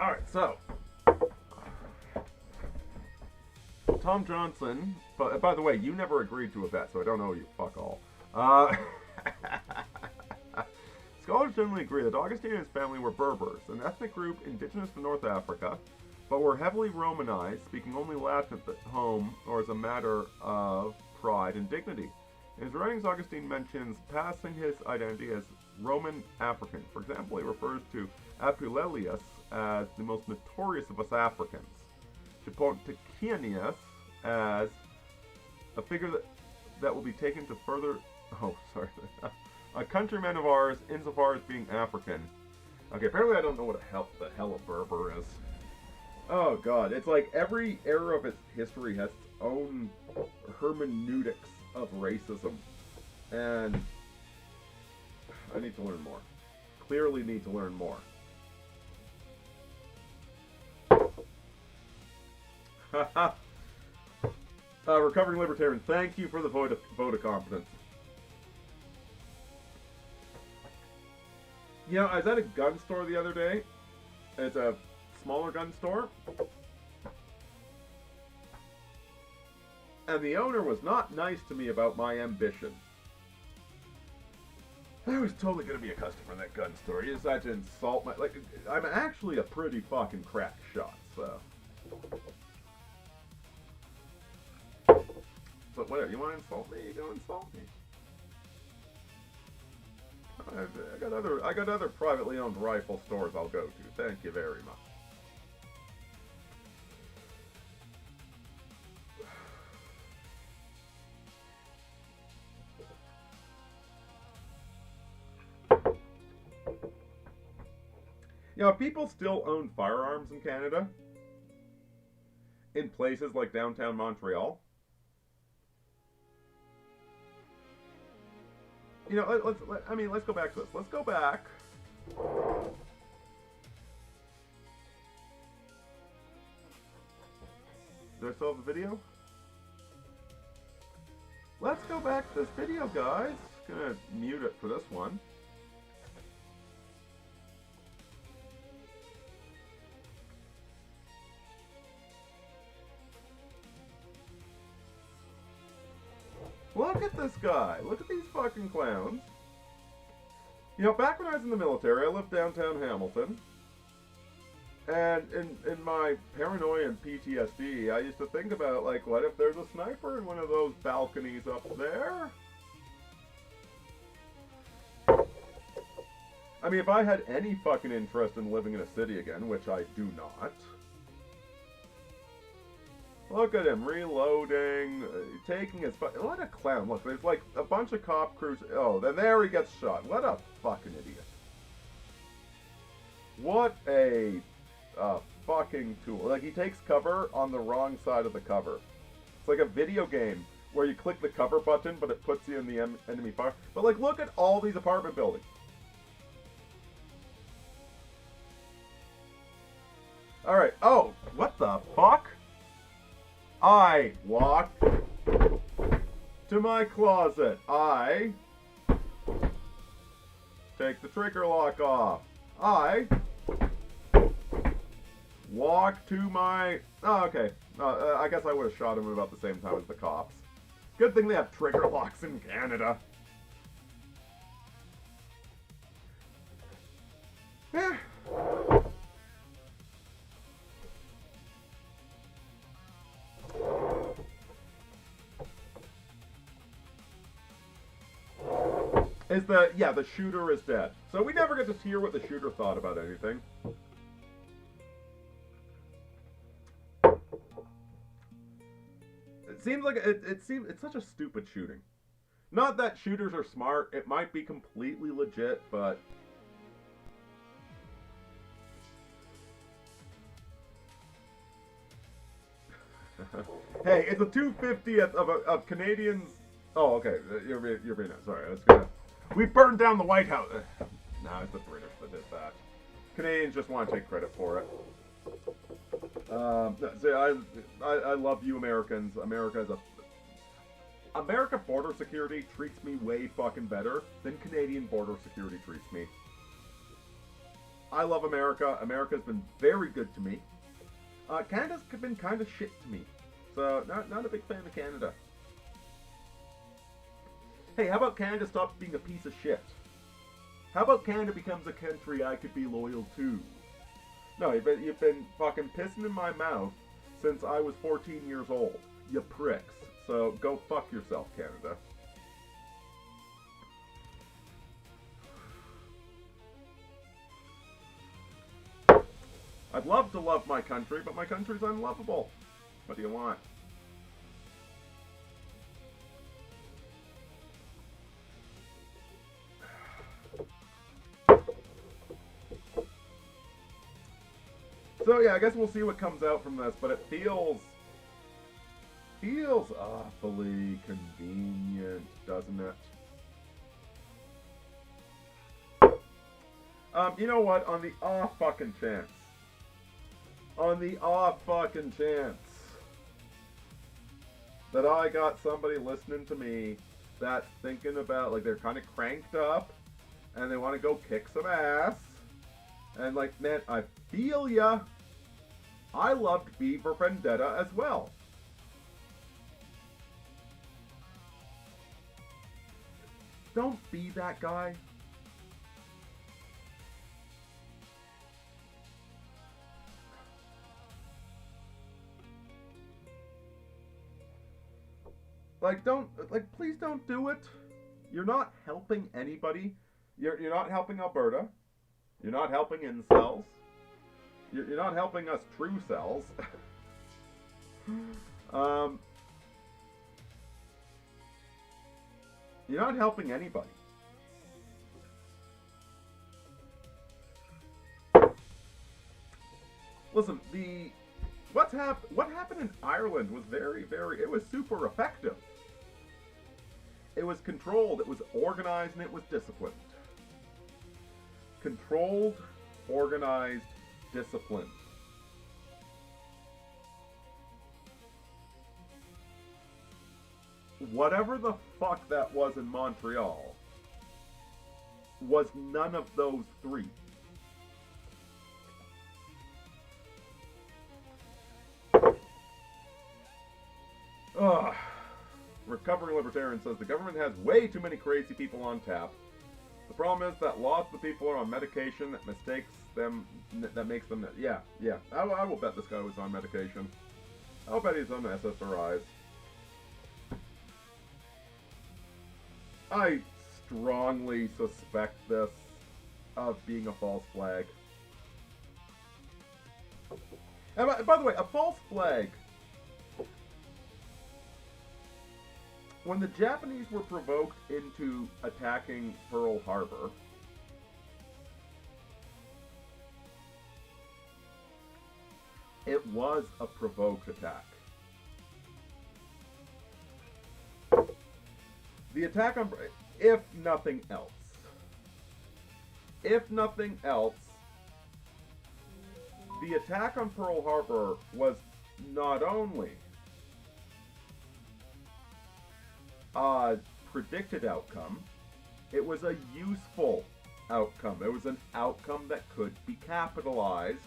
Alright, so Tom Johnson, but by the way, you never agreed to a bet, so I don't owe you. Fuck all. Uh, Scholars generally agree that Augustine and his family were Berbers, an ethnic group indigenous to North Africa, but were heavily Romanized, speaking only Latin at home or as a matter of pride and dignity. In his writings, Augustine mentions passing his identity as Roman African. For example, he refers to Apuleius as the most notorious of us Africans, to Pontichianus as a figure that will be taken to further... Oh, sorry. A countryman of ours insofar as being African. Okay, apparently I don't know what the hell a Berber is. Oh god, it's like every era of its history has its own hermeneutics of racism. And I need to learn more. Clearly need to learn more. Recovering Libertarian, thank you for the vote of confidence. You know, I was at a gun store the other day. It's a smaller gun store. And the owner was not nice to me about my ambition. I was totally going to be a customer in that gun store. He decided to insult my... Like, I'm actually a pretty fucking crack shot, so... But whatever, you want to insult me? You go insult me. I got other privately owned rifle stores I'll go to. Thank you very much. You know, people still own firearms in Canada, in places like downtown Montreal. You know, let's go back to this. Let's go back. Do I still have the video? Let's go back to this video, guys. Gonna mute it for this one. Look at this guy. Look at these fucking clowns. You know, back when I was in the military, I lived downtown Hamilton. And in my paranoia and PTSD, I used to think about, like, what if there's a sniper in one of those balconies up there? I mean, if I had any fucking interest in living in a city again, which I do not... Look at him, reloading, taking his... What a clown. Look, there's like a bunch of cop crews... Oh, then there he gets shot. What a fucking idiot. What a fucking tool. Like, he takes cover on the wrong side of the cover. It's like a video game where you click the cover button, but it puts you in the enemy fire. But, like, look at all these apartment buildings. Alright, oh, what the fuck? I walk to my closet. I take the trigger lock off. I walk to my... Oh, okay. I guess I would have shot him about the same time as the cops. Good thing they have trigger locks in Canada. Yeah. The shooter is dead. So we never get to hear what the shooter thought about anything. It seems like it's such a stupid shooting. Not that shooters are smart, it might be completely legit, but hey, it's a 250th of Canadians. Oh, okay. You're being nice. Sorry, I was gonna. We burned down the White House. No, it's the British that did that. Canadians just want to take credit for it. I love you, Americans. America border security treats me way fucking better than Canadian border security treats me. I love America. America's been very good to me. Canada's been kind of shit to me. So, not a big fan of Canada. Hey, how about Canada stops being a piece of shit? How about Canada becomes a country I could be loyal to? No, you've been fucking pissing in my mouth since I was 14 years old. You pricks. So, go fuck yourself, Canada. I'd love to love my country, but my country's unlovable. What do you want? So yeah, I guess we'll see what comes out from this, but it feels awfully convenient, doesn't it? You know what? On the off fucking chance that I got somebody listening to me that's thinking about, like, they're kind of cranked up and they want to go kick some ass, and like, man, I feel ya. I loved V for Vendetta as well. Don't be that guy. Like, please don't do it. You're not helping anybody. You're not helping Alberta. You're not helping incels. You're not helping us true cells. You're not helping anybody. Listen, what happened in Ireland was it was super effective. It was controlled, it was organized, and it was disciplined. Controlled, organized, disciplined. Whatever the fuck that was in Montreal was none of those three. Ugh. Recovering Libertarian says the government has way too many crazy people on tap. The problem is that lots of people are on medication that makes them. Yeah. I will bet this guy was on medication. I'll bet he's on SSRIs. I strongly suspect this of being a false flag. And by the way, a false flag. When the Japanese were provoked into attacking Pearl Harbor, it was a provoked attack. The attack on, if nothing else, the attack on Pearl Harbor was not only a predicted outcome, it was a useful outcome. It was an outcome that could be capitalized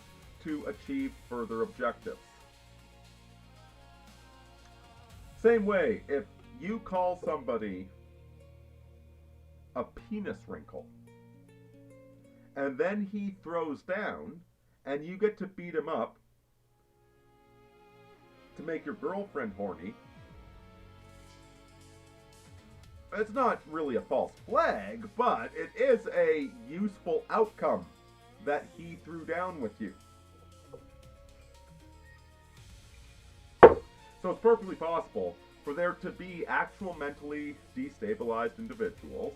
to achieve further objectives. Same way, if you call somebody a penis wrinkle, and then he throws down, and you get to beat him up to make your girlfriend horny, it's not really a false flag, but it is a useful outcome that he threw down with you. So it's perfectly possible for there to be actual mentally destabilized individuals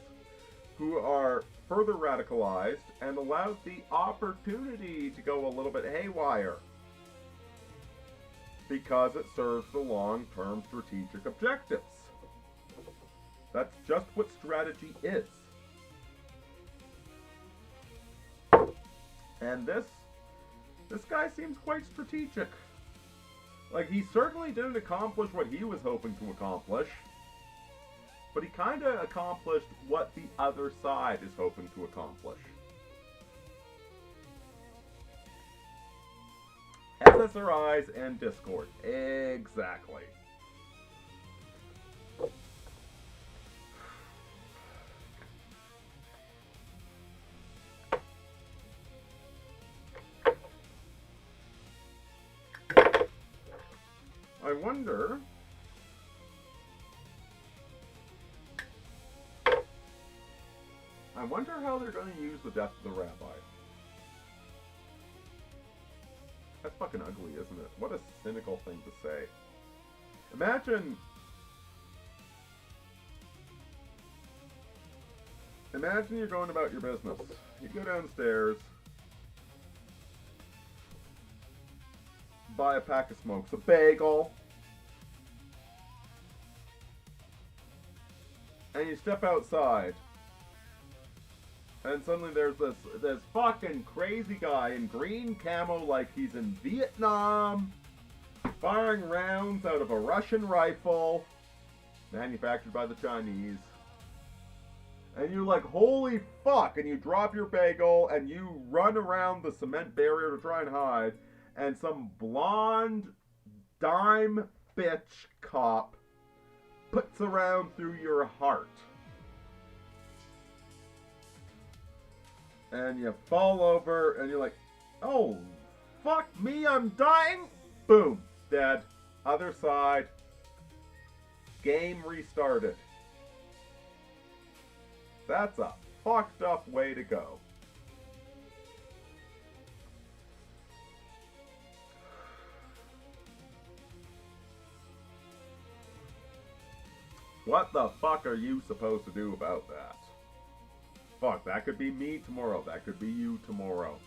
who are further radicalized and allowed the opportunity to go a little bit haywire because it serves the long-term strategic objectives. That's just what strategy is. And this guy seems quite strategic. Like, he certainly didn't accomplish what he was hoping to accomplish, but he kind of accomplished what the other side is hoping to accomplish. SSRIs SSRIs and Discord. Exactly. I wonder how they're going to use the death of the rabbi. That's fucking ugly, isn't it? What a cynical thing to say. Imagine you're going about your business. You go downstairs, buy a pack of smokes, a bagel, and you step outside, and suddenly there's this fucking crazy guy in green camo like he's in Vietnam, firing rounds out of a Russian rifle, manufactured by the Chinese. And you're like, holy fuck, and you drop your bagel, and you run around the cement barrier to try and hide, and some blonde dime bitch cop puts around through your heart. And you fall over, and you're like, oh, fuck me, I'm dying. Boom, dead. Other side. Game restarted. That's a fucked up way to go. What the fuck are you supposed to do about that? Fuck, that could be me tomorrow. That could be you tomorrow.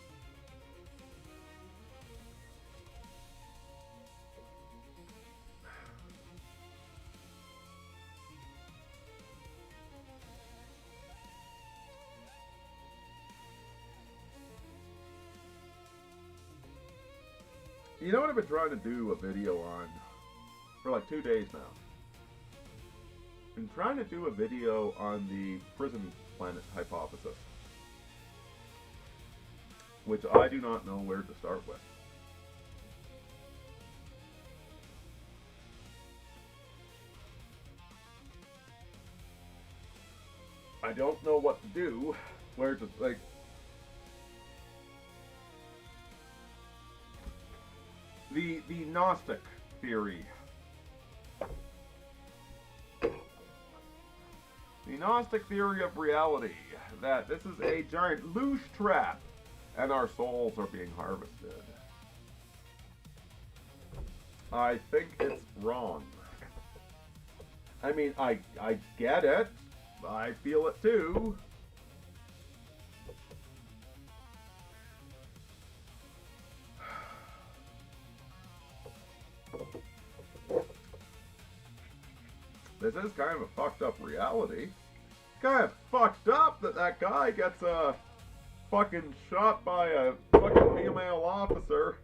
You know what I've been trying to do a video on for like 2 days now? I'm trying to do a video on the prison planet hypothesis, which I do not know where to start with. I don't know what to do, where to, like, the Gnostic theory. The Gnostic theory of reality, that this is a giant loose trap and our souls are being harvested. I think it's wrong. I mean, I get it. I feel it too. This is kind of a fucked up reality. It's kind of fucked up that guy gets fucking shot by a fucking female officer.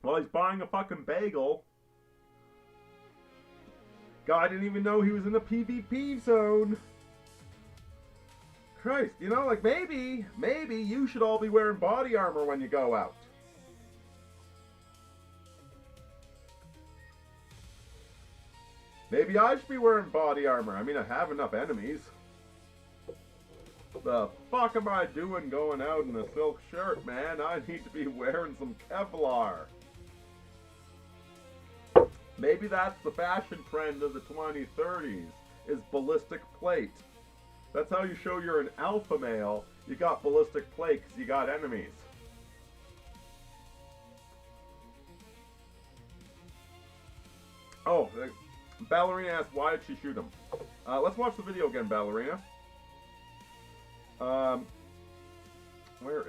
While he's buying a fucking bagel. Guy didn't even know he was in the PvP zone. Christ, you know, like maybe you should all be wearing body armor when you go out. Maybe I should be wearing body armor. I mean, I have enough enemies. The fuck am I doing going out in a silk shirt, man? I need to be wearing some Kevlar. Maybe that's the fashion trend of the 2030s, is ballistic plate. That's how you show you're an alpha male. You got ballistic plate because you got enemies. Oh, Ballerina asked, why did she shoot him? Let's watch the video again, Ballerina. Where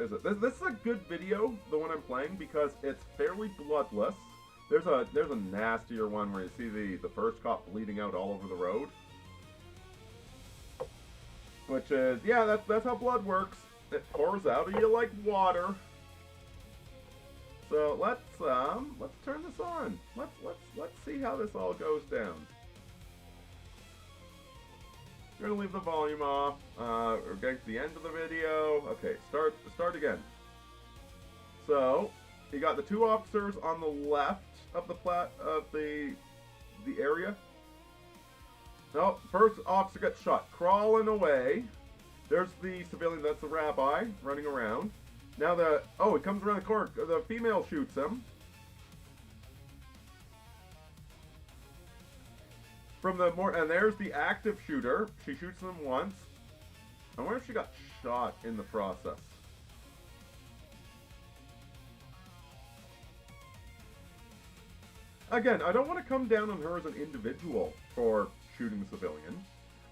is it? This is a good video, the one I'm playing, because it's fairly bloodless. There's a nastier one where you see the first cop bleeding out all over the road. Which is, yeah, that's how blood works. It pours out of you like water. So let's turn this on. Let's see how this all goes down. We're gonna leave the volume off. We're getting to the end of the video. Okay, start again. So, you got the two officers on the left of the area. No, first officer gets shot, crawling away. There's the civilian, that's the rabbi, running around. Now he comes around the corner, the female shoots him. And there's the active shooter. She shoots him once. I wonder if she got shot in the process. Again, I don't want to come down on her as an individual for shooting the civilian.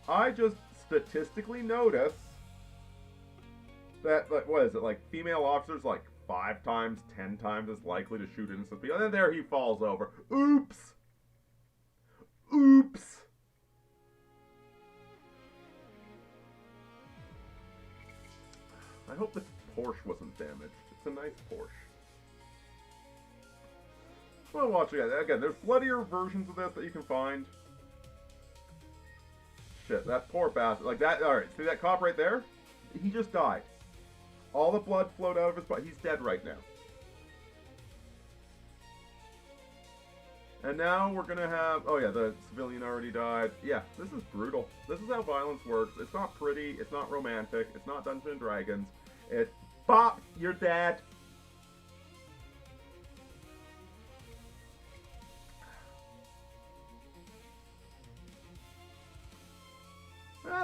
I just statistically notice that, like, what is it, like, female officers, like, 5 times, 10 times as likely to shoot innocent people. And then there he falls over. Oops! Oops! I hope this Porsche wasn't damaged. It's a nice Porsche. Well, watch it again. There's bloodier versions of this that you can find. Shit, that poor bastard. Like that. Alright, see that cop right there? He just died. All the blood flowed out of his body. He's dead right now. And now we're gonna have... Oh yeah, the civilian already died. Yeah, this is brutal. This is how violence works. It's not pretty. It's not romantic. It's not Dungeons & Dragons. It's... Bop! You're dead!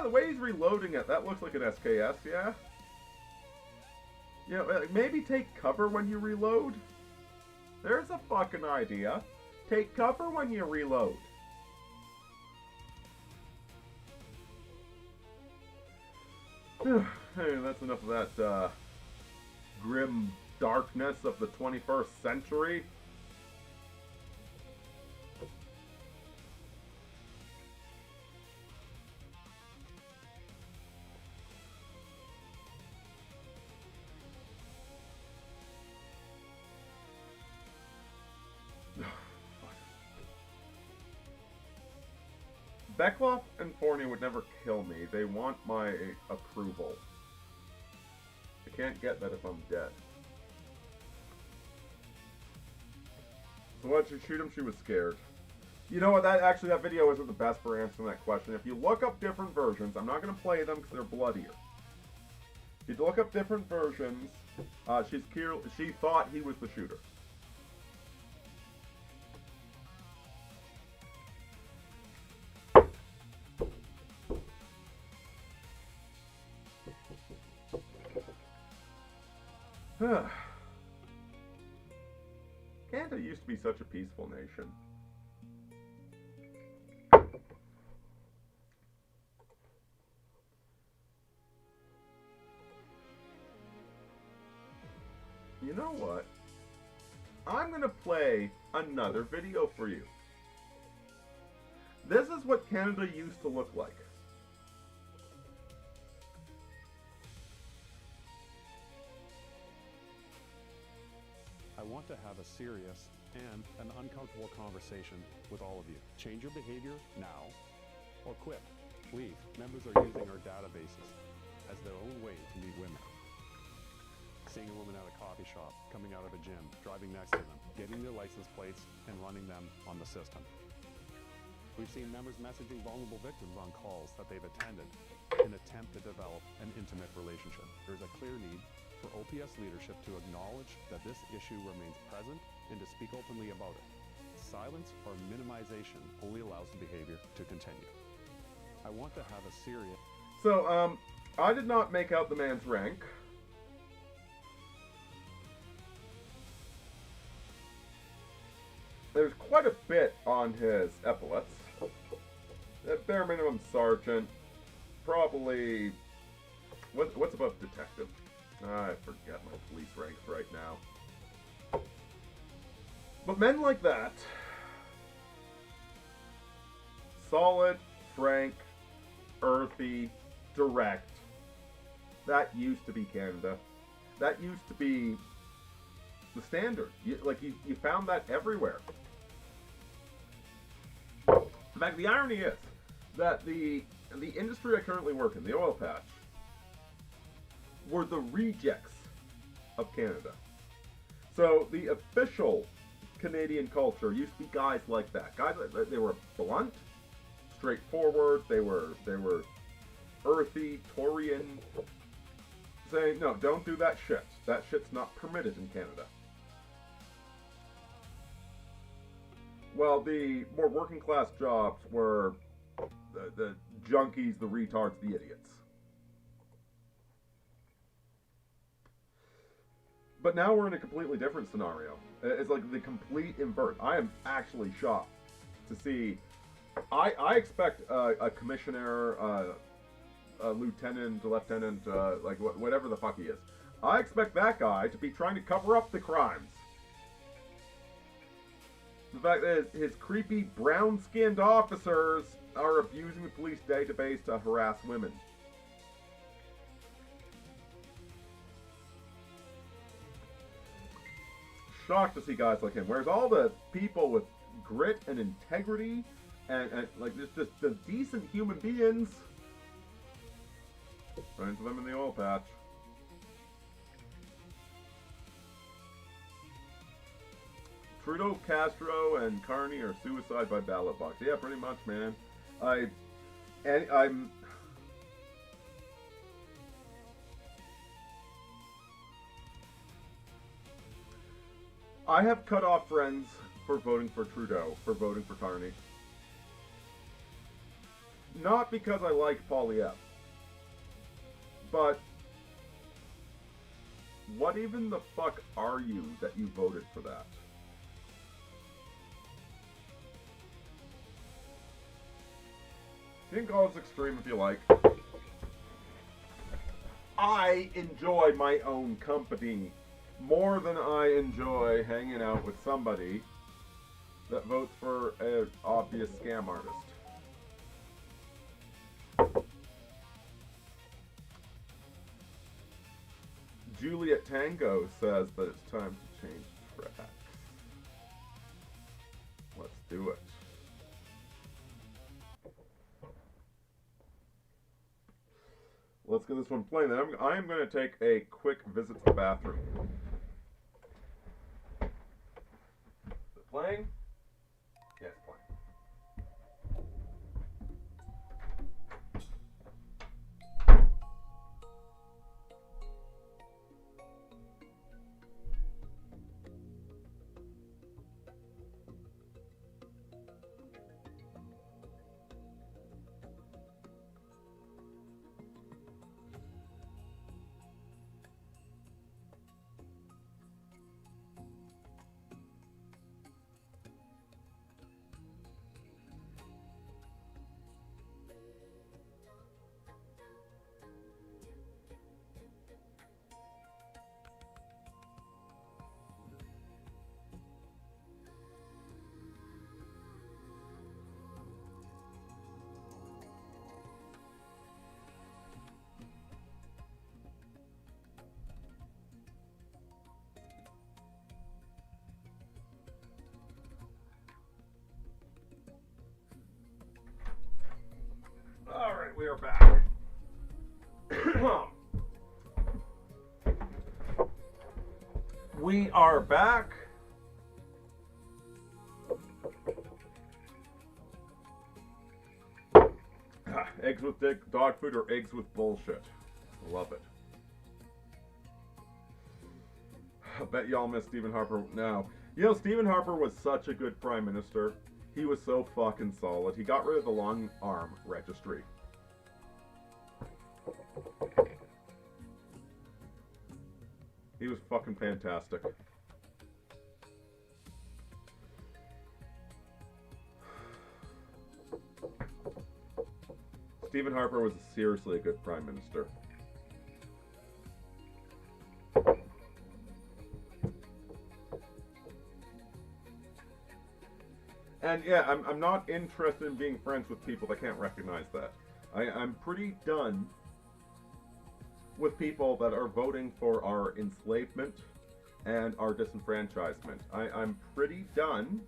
The way he's reloading it, that looks like an SKS, yeah? You know, maybe take cover when you reload. There's a fucking idea. Take cover when you reload. Hey, that's enough of that grim darkness of the 21st century. Beckloff and Forney would never kill me. They want my approval. I can't get that if I'm dead. So why'd you shoot him? She was scared. You know what? That video isn't the best for answering that question. If you look up different versions, I'm not going to play them because they're bloodier. If you look up different versions, she thought he was the shooter. Canada used to be such a peaceful nation. You know what? I'm gonna play another video for you. This is what Canada used to look like. I want to have a serious and an uncomfortable conversation with all of you. Change your behavior now or quit. Leave. Members are using our databases as their own way to meet women. Seeing a woman at a coffee shop, coming out of a gym, driving next to them, getting their license plates and running them on the system. We've seen members messaging vulnerable victims on calls that they've attended in an attempt to develop an intimate relationship. There's a clear need for OPS leadership to acknowledge that this issue remains present and to speak openly about it. Silence or minimization only allows the behavior to continue. I want to have a serious... So, I did not make out the man's rank. There's quite a bit on his epaulets. At bare minimum, sergeant. Probably... What's above detective? I forget my police ranks right now. But men like that, solid, frank, earthy, direct, that used to be Canada. That used to be the standard. You found that everywhere. In fact, the irony is that the the industry I currently work in, the oil patch, were the rejects of Canada. So the official Canadian culture used to be guys like that. Guys, they were blunt, straightforward. They were earthy, Taurian, saying, no, don't do that shit. That shit's not permitted in Canada. Well, the more working class jobs were the junkies, the retards, the idiots. But now we're in a completely different scenario. It's like the complete invert. I am actually shocked to see. I expect a commissioner, a lieutenant, a lieutenant, like whatever the fuck he is. I expect that guy to be trying to cover up the crimes. The fact that his creepy brown-skinned officers are abusing the police database to harass women. Shocked to see guys like him. Whereas all the people with grit and integrity and like just the decent human beings, run into them in the oil patch. Trudeau, Castro, and Carney are suicide by ballot box. Yeah, pretty much, man. I have cut off friends for voting for Trudeau, for voting for Carney. Not because I like Polyev, but what even the fuck are you that you voted for that? You can call this extreme if you like. I enjoy my own company more than I enjoy hanging out with somebody that votes for an obvious scam artist. Juliet Tango says that it's time to change track. Let's do it. Let's get this one playing. Then I am going to take a quick visit to the bathroom. Is it playing? Yeah, it's playing. Alright, we are back. We are back. Eggs with dog food or eggs with bullshit. Love it. I bet y'all miss Stephen Harper now. You know, Stephen Harper was such a good prime minister. He was so fucking solid. He got rid of the long arm registry. He was fucking fantastic. Stephen Harper was seriously a good prime minister. And yeah, I'm not interested in being friends with people that can't recognize that. I'm pretty done with people that are voting for our enslavement and our disenfranchisement. I'm pretty done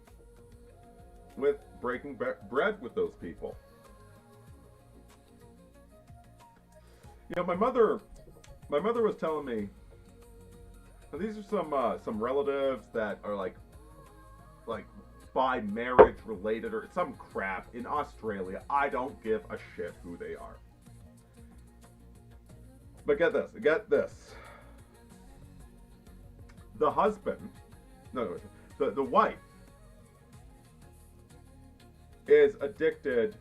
with breaking bread with those people. You know, my mother was telling me, now these are some relatives that are like by marriage related or some crap in Australia. I don't give a shit who they are. But get this. The husband, no, the wife is addicted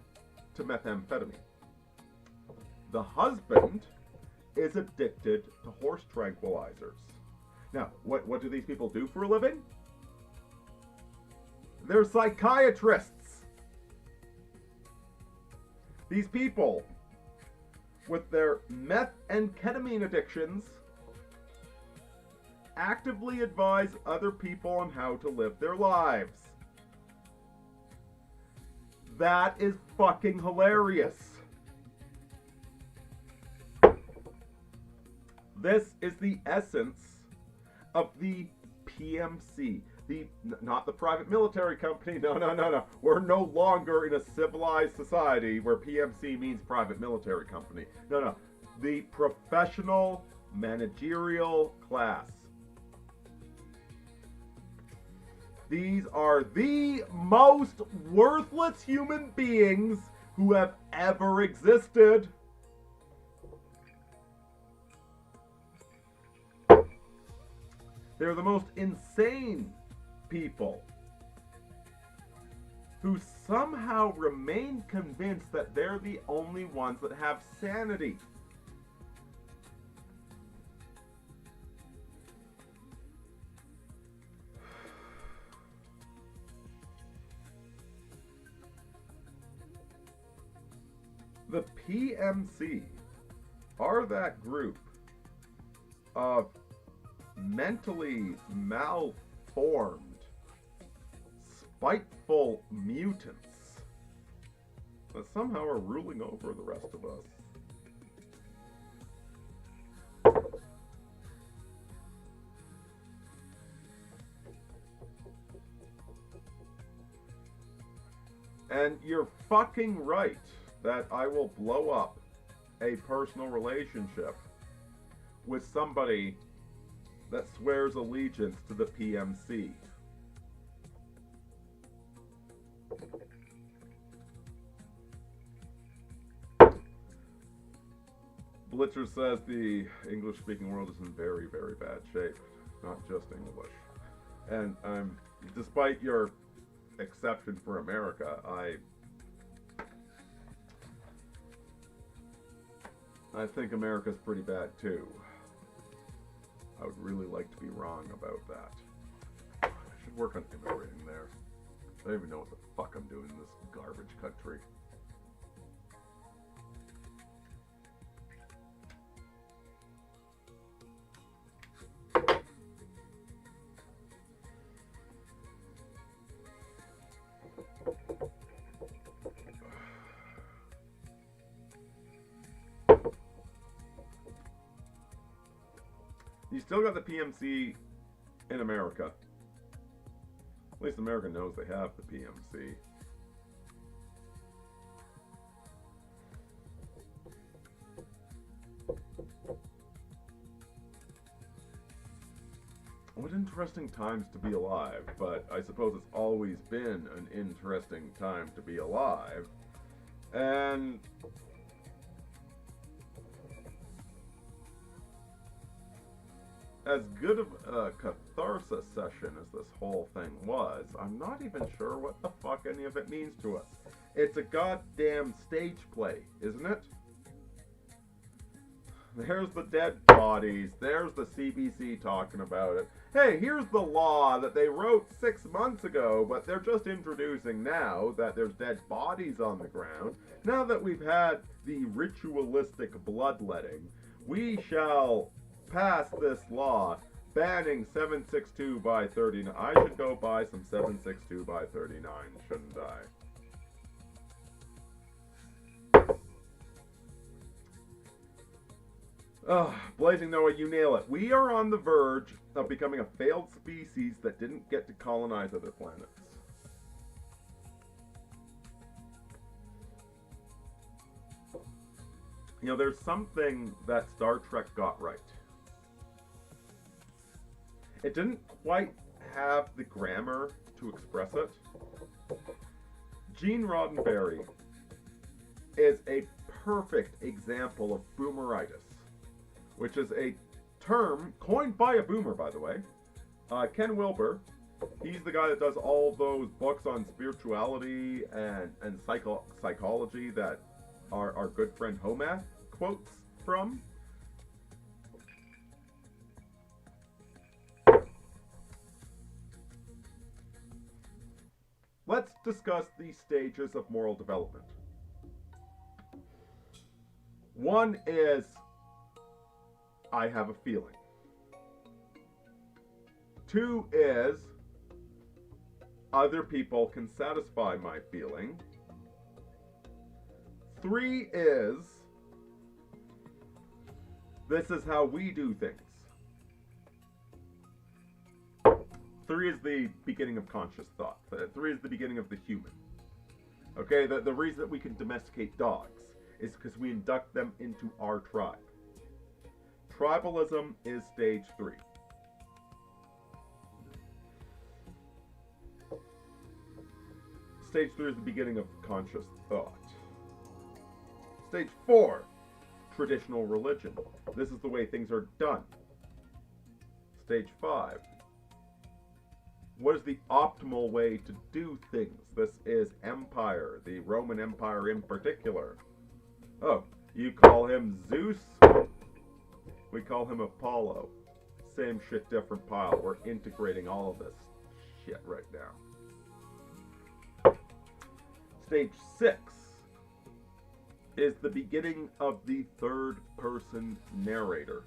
to methamphetamine. The husband is addicted to horse tranquilizers. Now, what do these people do for a living? They're psychiatrists. These people, with their meth and ketamine addictions, actively advise other people on how to live their lives. That is fucking hilarious. This is the essence of the PMC. Not the private military company. No. We're no longer in a civilized society where PMC means private military company. No. The professional managerial class. These are the most worthless human beings who have ever existed. They're the most insane people who somehow remain convinced that they're the only ones that have sanity. The PMC are that group of mentally malformed, spiteful mutants that somehow are ruling over the rest of us. And you're fucking right that I will blow up a personal relationship with somebody that swears allegiance to the PMC. Blitzer says the English-speaking world is in very, very bad shape. Not just English. And despite your exception for America, I think America's pretty bad too. I would really like to be wrong about that. I should work on immigrating there. I don't even know what the fuck I'm doing in this garbage country. You still got the PMC in America. At least America knows they have the PMC. What interesting times to be alive, but I suppose it's always been an interesting time to be alive. And as good of a catharsis session as this whole thing was, I'm not even sure what the fuck any of it means to us. It's a goddamn stage play, isn't it? There's the dead bodies, there's the CBC talking about it. Hey, here's the law that they wrote 6 months ago, but they're just introducing now that there's dead bodies on the ground. Now that we've had the ritualistic bloodletting, we shall pass this law banning 762 by 39. I should go buy some 762 by 39, shouldn't I? Blazing Noah, you nail it. We are on the verge of becoming a failed species that didn't get to colonize other planets. You know, there's something that Star Trek got right. It didn't quite have the grammar to express it. Gene Roddenberry is a perfect example of boomeritis, which is a term coined by a boomer, by the way. Ken Wilber, he's the guy that does all those books on spirituality and psychology that our good friend Homath quotes from. Let's discuss the stages of moral development. One is, I have a feeling. Two is, other people can satisfy my feeling. Three is, this is how we do things. Three is the beginning of conscious thought. Three is the beginning of the human. Okay, the reason that we can domesticate dogs is because we induct them into our tribe. Tribalism is stage 3. Stage 3 is the beginning of conscious thought. Stage 4, traditional religion. This is the way things are done. Stage 5, what is the optimal way to do things? This is empire, the Roman Empire in particular. Oh, you call him Zeus? We call him Apollo. Same shit, different pile. We're integrating all of this shit right now. Stage 6 is the beginning of the third person narrator.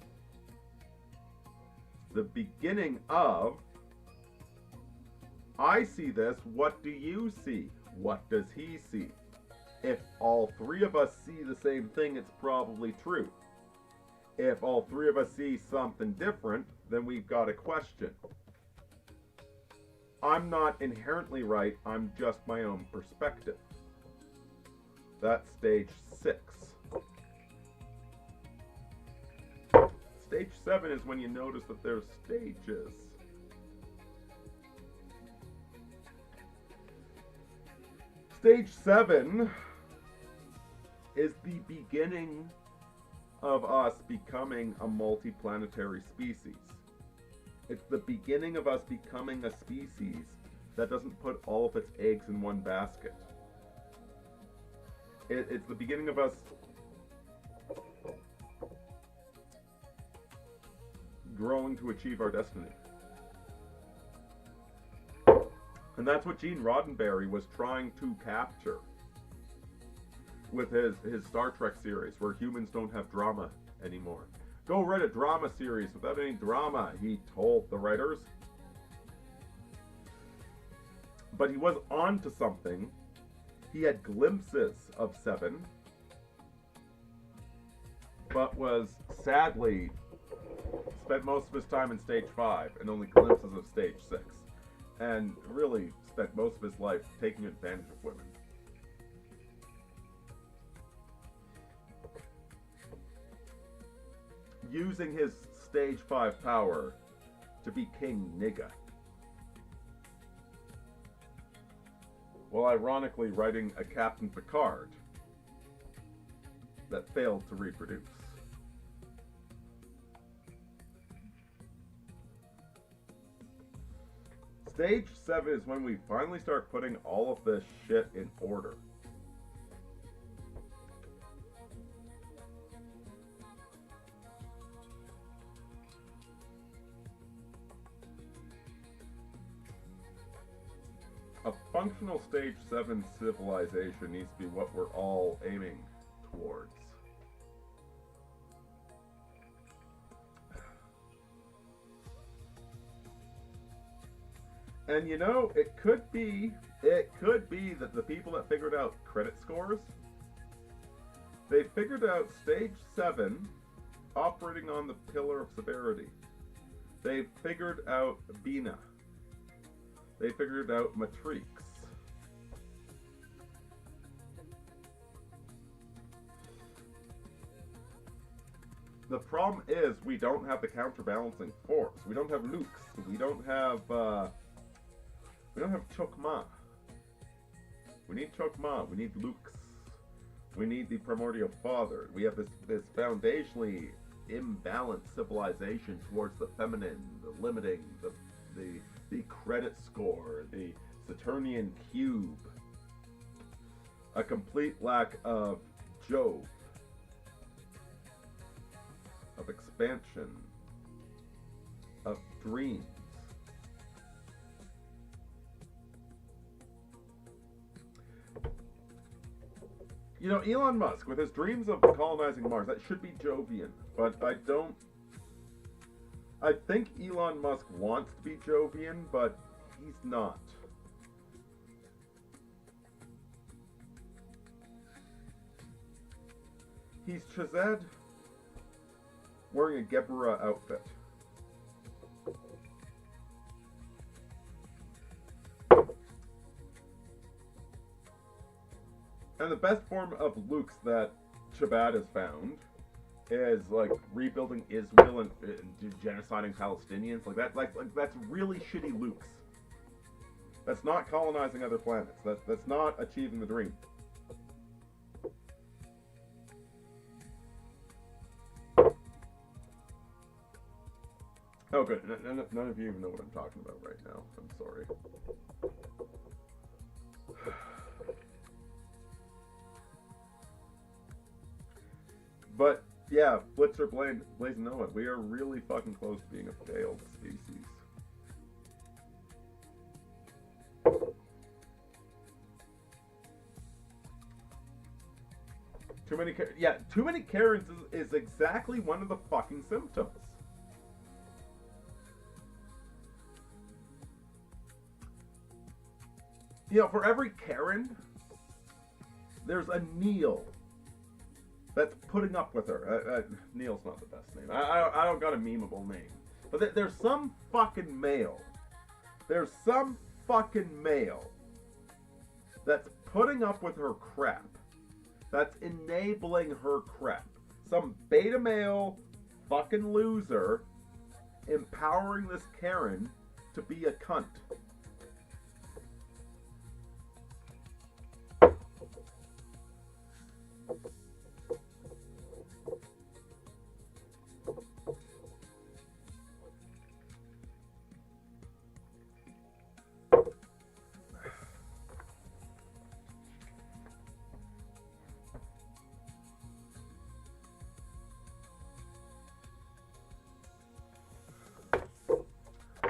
The beginning of, I see this, what do you see? What does he see? If all three of us see the same thing, it's probably true. If all three of us see something different, then we've got a question. I'm not inherently right, I'm just my own perspective. That's stage 6. Stage 7 is when you notice that there's stages. Stage 7 is the beginning of us becoming a multiplanetary species. It's the beginning of us becoming a species that doesn't put all of its eggs in one basket. It's the beginning of us growing to achieve our destiny. And that's what Gene Roddenberry was trying to capture with his Star Trek series, where humans don't have drama anymore. Go write a drama series without any drama, he told the writers. But he was on to something. He had glimpses of 7, but was sadly spent most of his time in stage 5 and only glimpses of stage 6. And really spent most of his life taking advantage of women. Using his stage 5 power to be King Nigga. While ironically writing a Captain Picard that failed to reproduce. Stage 7 is when we finally start putting all of this shit in order. A functional stage 7 civilization needs to be what we're all aiming towards. And you know, it could be that the people that figured out credit scores, they figured out stage 7 operating on the pillar of severity. They figured out Bina. They figured out Matrix. The problem is we don't have the counterbalancing force. We don't have Lukes. We don't have Chokma. We need Chokma. We need Lukes. We need the primordial father. We have this foundationally imbalanced civilization towards the feminine, the limiting, the credit score, the Saturnian cube. A complete lack of Jove, of expansion, of dreams. You know, Elon Musk, with his dreams of colonizing Mars, that should be Jovian, but I think Elon Musk wants to be Jovian, but he's not. He's Chazed wearing a Gebra outfit. And the best form of Lukes that Chabad has found is like rebuilding Israel and genociding Palestinians. Like that's really shitty Lukes. That's not colonizing other planets. That's not achieving the dream. Oh, good. None of you even know what I'm talking about right now. I'm sorry. But, yeah, Blitzer Blazing Noah, we are really fucking close to being a failed species. Too many Karens is exactly one of the fucking symptoms. You know, for every Karen, there's a Neil that's putting up with her. Neil's not the best name. I don't got a memeable name. But there's some fucking male. There's some fucking male that's putting up with her crap. That's enabling her crap. Some beta male fucking loser empowering this Karen to be a cunt.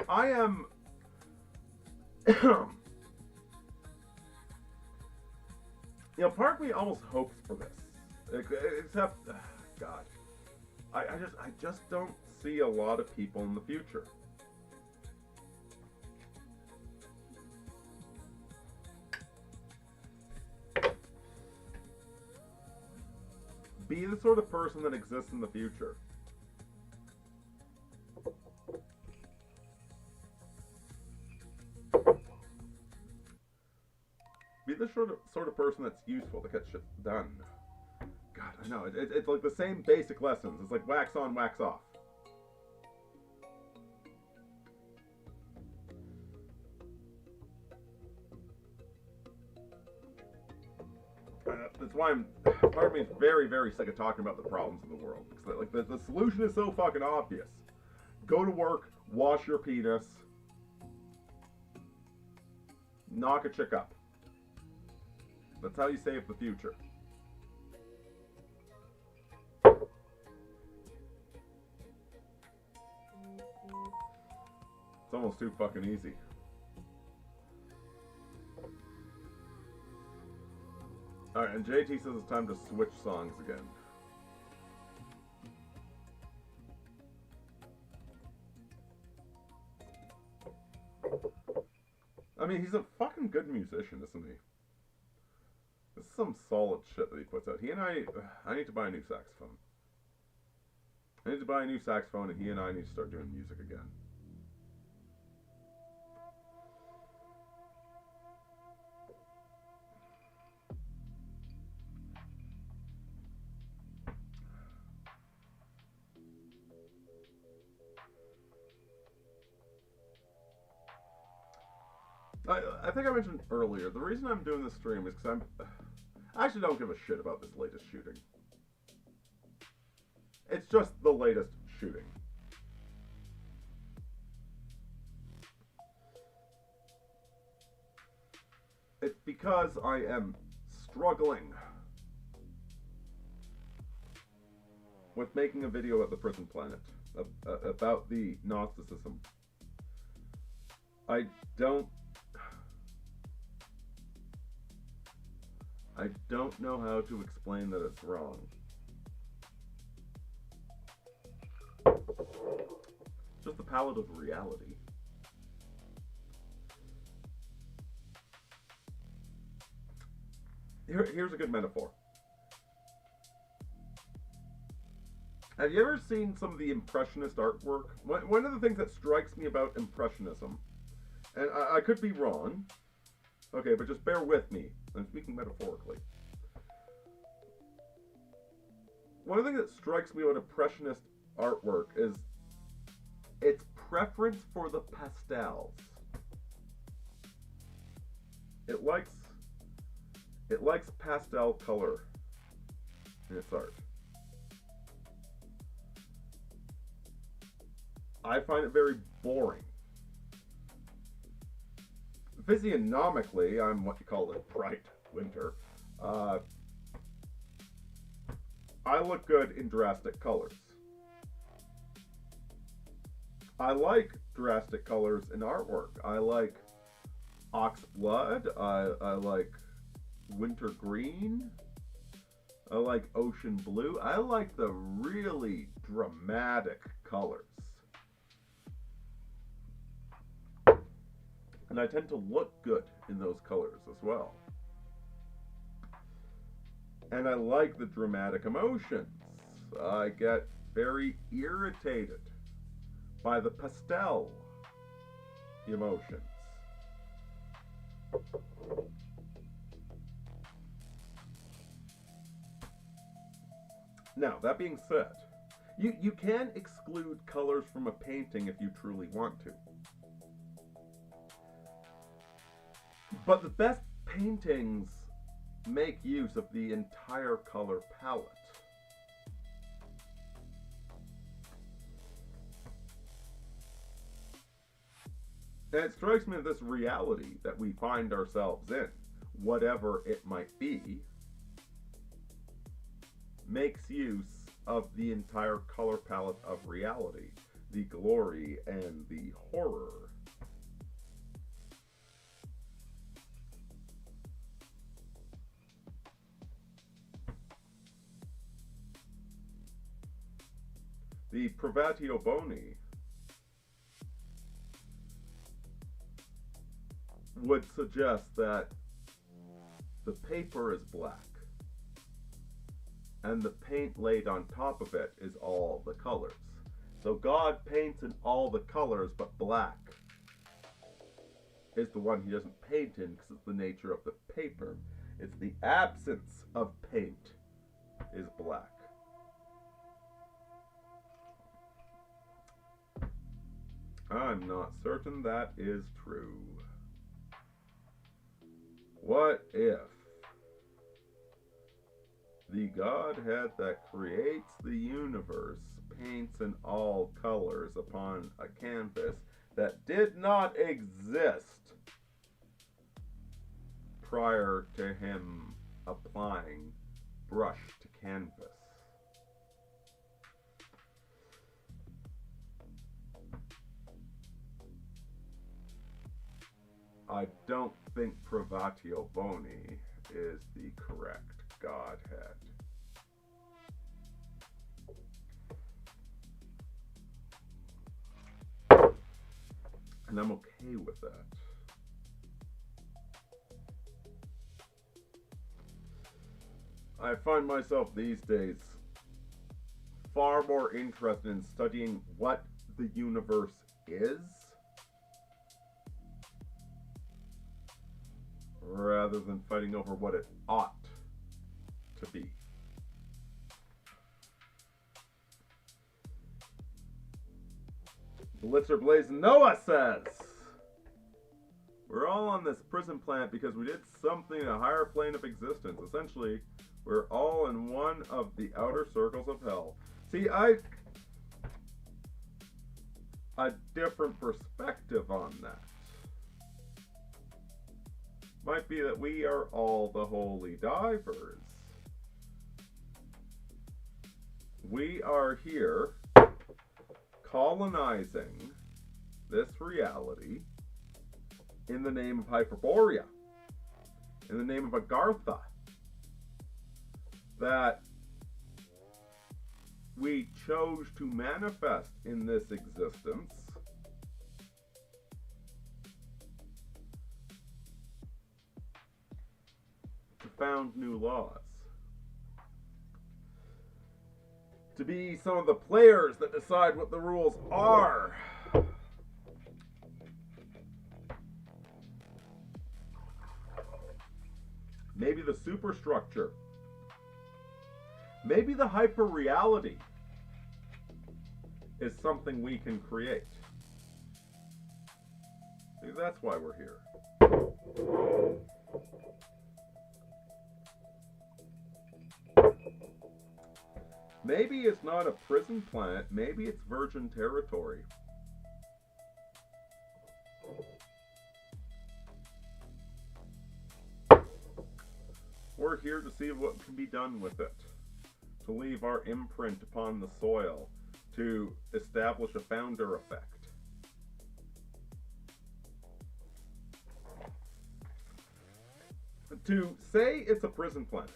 I am you know, part of me almost hopes for this. Except God. I just don't see a lot of people in the future. Be the sort of person that exists in the future. Be the sort of person that's useful to get shit done. God, I know. It's like the same basic lessons. It's like wax on, wax off. That's why part of me is very, very sick of talking about the problems in the world. Because like the solution is so fucking obvious. Go to work, wash your penis, knock a chick up. That's how you save the future. It's almost too fucking easy. Alright, and JT says it's time to switch songs again. I mean, he's a fucking good musician, isn't he? This is some solid shit that he puts out. He and I need to buy a new saxophone. I need to buy a new saxophone, and he and I need to start doing music again. I think I mentioned earlier, the reason I'm doing this stream is because I actually don't give a shit about this latest shooting. It's just the latest shooting. It's because I am struggling with making a video about the prison planet, about the Gnosticism. I don't know how to explain that it's wrong. It's just the palette of reality. Here's a good metaphor. Have you ever seen some of the Impressionist artwork? One of the things that strikes me about Impressionism, and I could be wrong, okay, but just bear with me. I'm speaking metaphorically. One of the things that strikes me about Impressionist artwork is its preference for the pastels. It likes pastel color in its art. I find it very boring. Physiognomically, I'm what you call a bright winter. I look good in drastic colors. I like drastic colors in artwork. I like ox blood. I like winter green. I like ocean blue. I like the really dramatic colors. And I tend to look good in those colors as well. And I like the dramatic emotions. I get very irritated by the pastel emotions. Now, that being said, you can exclude colors from a painting if you truly want to. But the best paintings make use of the entire color palette. And it strikes me that this reality that we find ourselves in, whatever it might be, makes use of the entire color palette of reality, the glory and the horror. The Privatio Boni would suggest that the paper is black and the paint laid on top of it is all the colors. So God paints in all the colors, but black is the one he doesn't paint in because it's the nature of the paper. It's the absence of paint is black. I'm not certain that is true. What if the Godhead that creates the universe paints in all colors upon a canvas that did not exist prior to him applying brush to canvas? I don't think Privatio Boni is the correct Godhead. And I'm okay with that. I find myself these days far more interested in studying what the universe is rather than fighting over what it ought to be. Blitzer Blaze Noah says, We're all on this prison planet because we did something in a higher plane of existence. Essentially, we're all in one of the outer circles of hell. See, a different perspective on that might be that we are all the holy divers. We are here colonizing this reality in the name of Hyperborea, in the name of Agartha, that we chose to manifest in this existence to found new laws. To be some of the players that decide what the rules are. Maybe the superstructure. Maybe the hyper reality is something we can create. Maybe that's why we're here. Maybe it's not a prison planet, maybe it's virgin territory. We're here to see what can be done with it, to leave our imprint upon the soil, to establish a founder effect. To say it's a prison planet.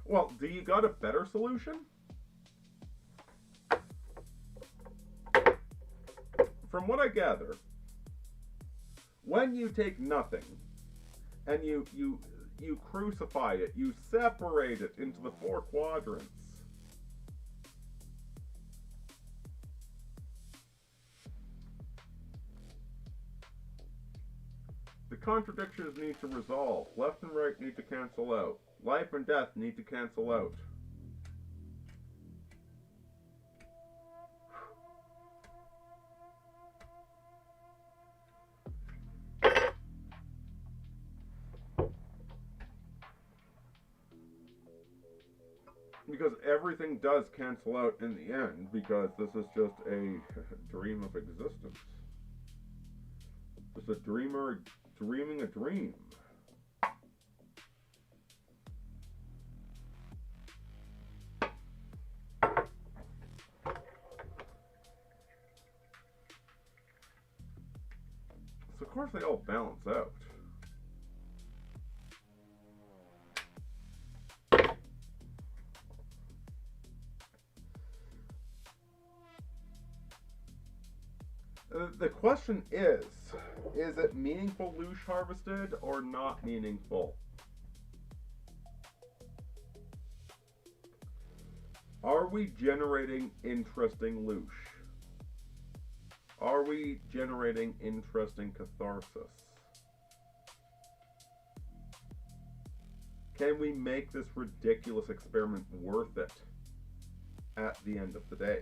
Well, do you got a better solution? From what I gather, when you take nothing and you crucify it, you separate it into the four quadrants. The contradictions need to resolve. Left and right need to cancel out. Life and death need to cancel out. Because everything does cancel out in the end, because this is just a dream of existence. Just a dreamer dreaming a dream. So of course they all balance out. The question is it meaningful loosh harvested or not meaningful? Are we generating interesting loosh? Are we generating interesting catharsis? Can we make this ridiculous experiment worth it at the end of the day?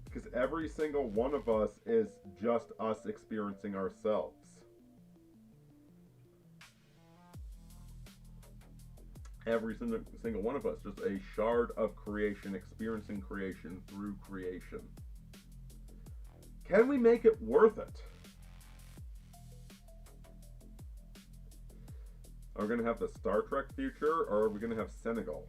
Because every single one of us is just us experiencing ourselves. Every single one of us, just a shard of creation, experiencing creation through creation. Can we make it worth it? Are we going to have the Star Trek future, or are we going to have Senegal?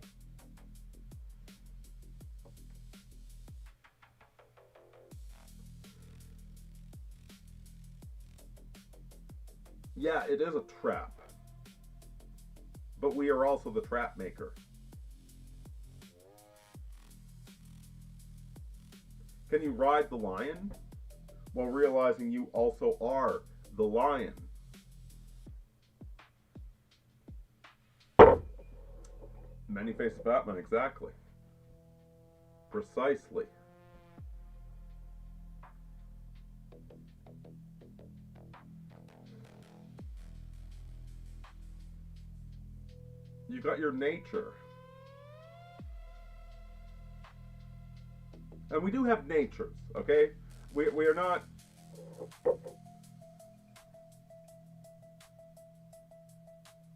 Yeah, it is a trap. But we are also the trap maker. Can you ride the lion while realizing you also are the lion? Many-faced Batman, exactly. Precisely. You got your nature. And we do have natures, okay? We are not...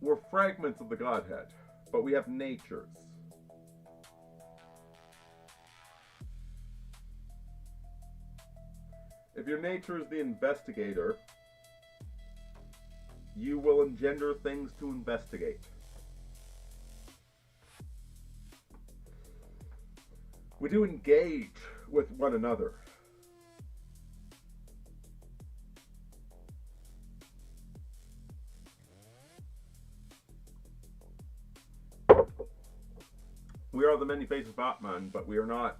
We're fragments of the Godhead, but we have natures. If your nature is the investigator, you will engender things to investigate. We do engage with one another. We are the many faces of Batman, but we are not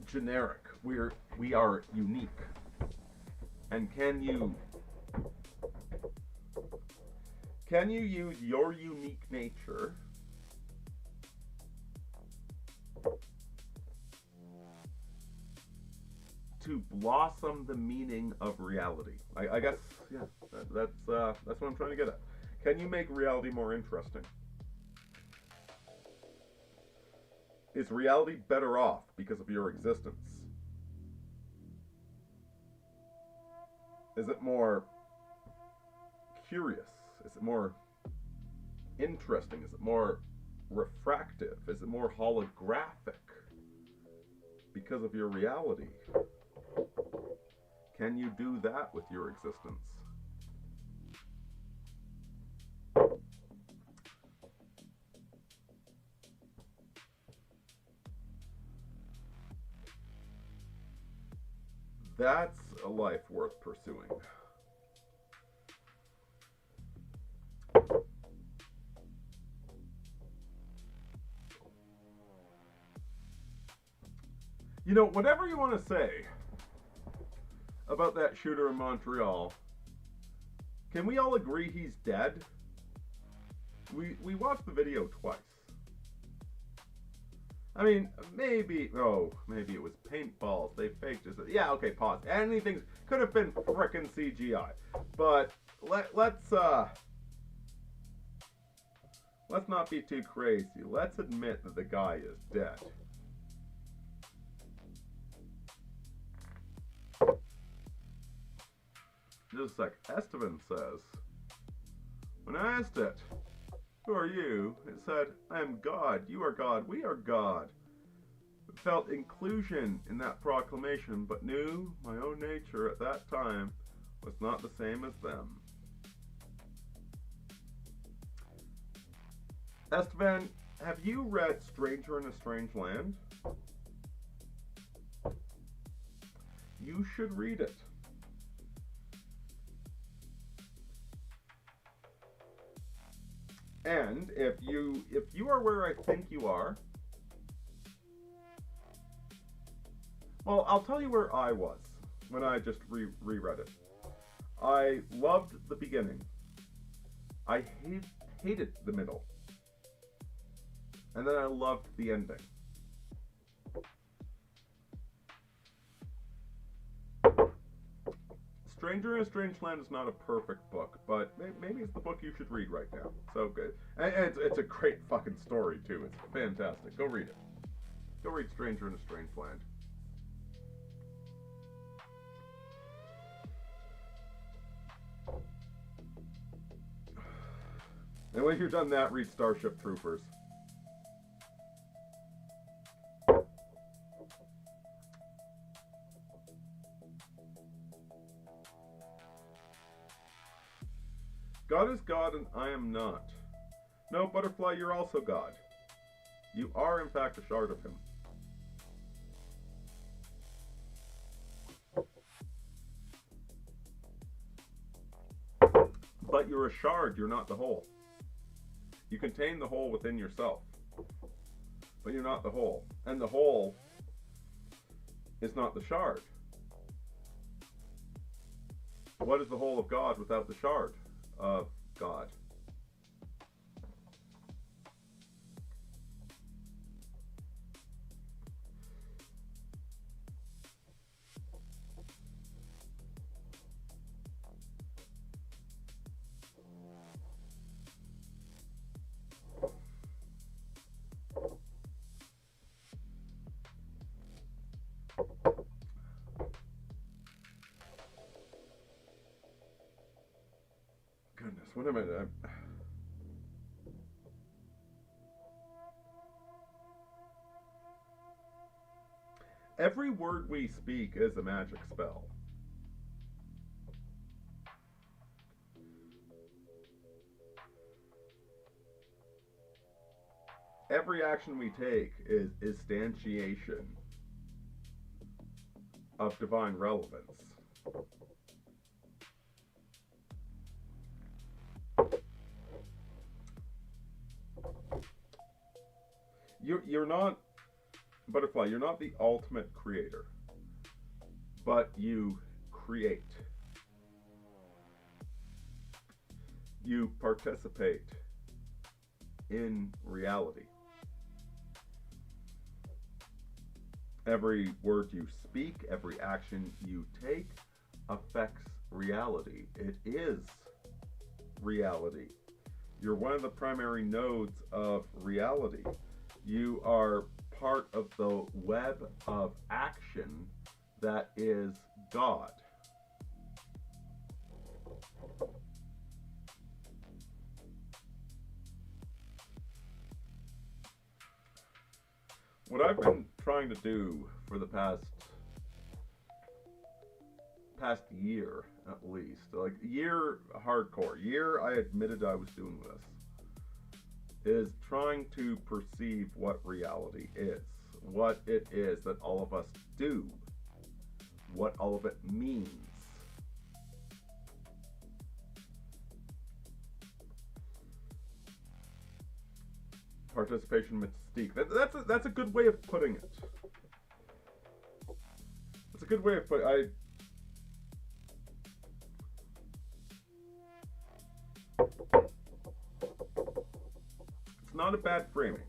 generic. We are unique. And can you use your unique nature to blossom the meaning of reality? I guess, yeah, that's what I'm trying to get at. Can you make reality more interesting? Is reality better off because of your existence? Is it more curious? Is it more interesting? Is it more refractive? Is it more holographic because of your reality? Can you do that with your existence? That's a life worth pursuing. You know, whatever you want to say about that shooter in Montreal, can we all agree he's dead? We watched the video twice. I mean, maybe it was paintballs. They faked it. Yeah, okay, pause. Anything could have been frickin' CGI. But let's not be too crazy. Let's admit that the guy is dead. Just like Esteban says, when I asked it, "Who are you?" it said, "I am God, you are God, we are God." It felt inclusion in that proclamation, but knew my own nature at that time was not the same as them. Esteban, have you read Stranger in a Strange Land? You should read it. And if you are where I think you are, well, I'll tell you where I was when I just reread it. I loved the beginning. I hated the middle. And then I loved the ending. Stranger in a Strange Land is not a perfect book, but maybe it's the book you should read right now. So good. And it's a great fucking story, too. It's fantastic. Go read it. Go read Stranger in a Strange Land. And when you're done that, read Starship Troopers. God is God and I am not. No, Butterfly, you're also God. You are, in fact, a shard of him. But you're a shard, you're not the whole. You contain the whole within yourself. But you're not the whole. And the whole is not the shard. What is the whole of God without the shard of God? Goodness, what am I? Every word we speak is a magic spell. Every action we take is instantiation of divine relevance. You're not, Butterfly, you're not the ultimate creator, but you create. You participate in reality. Every word you speak, every action you take affects reality. It is reality. You're one of the primary nodes of reality. You are part of the web of action that is God. What I've been trying to do for the past year, at least, like year hardcore, year I admitted I was doing this, is trying to perceive what reality is, what it is that all of us do, what all of it means. Participation mystique. That's a good way of putting it. It's a good way of putting it. It's not a bad framing.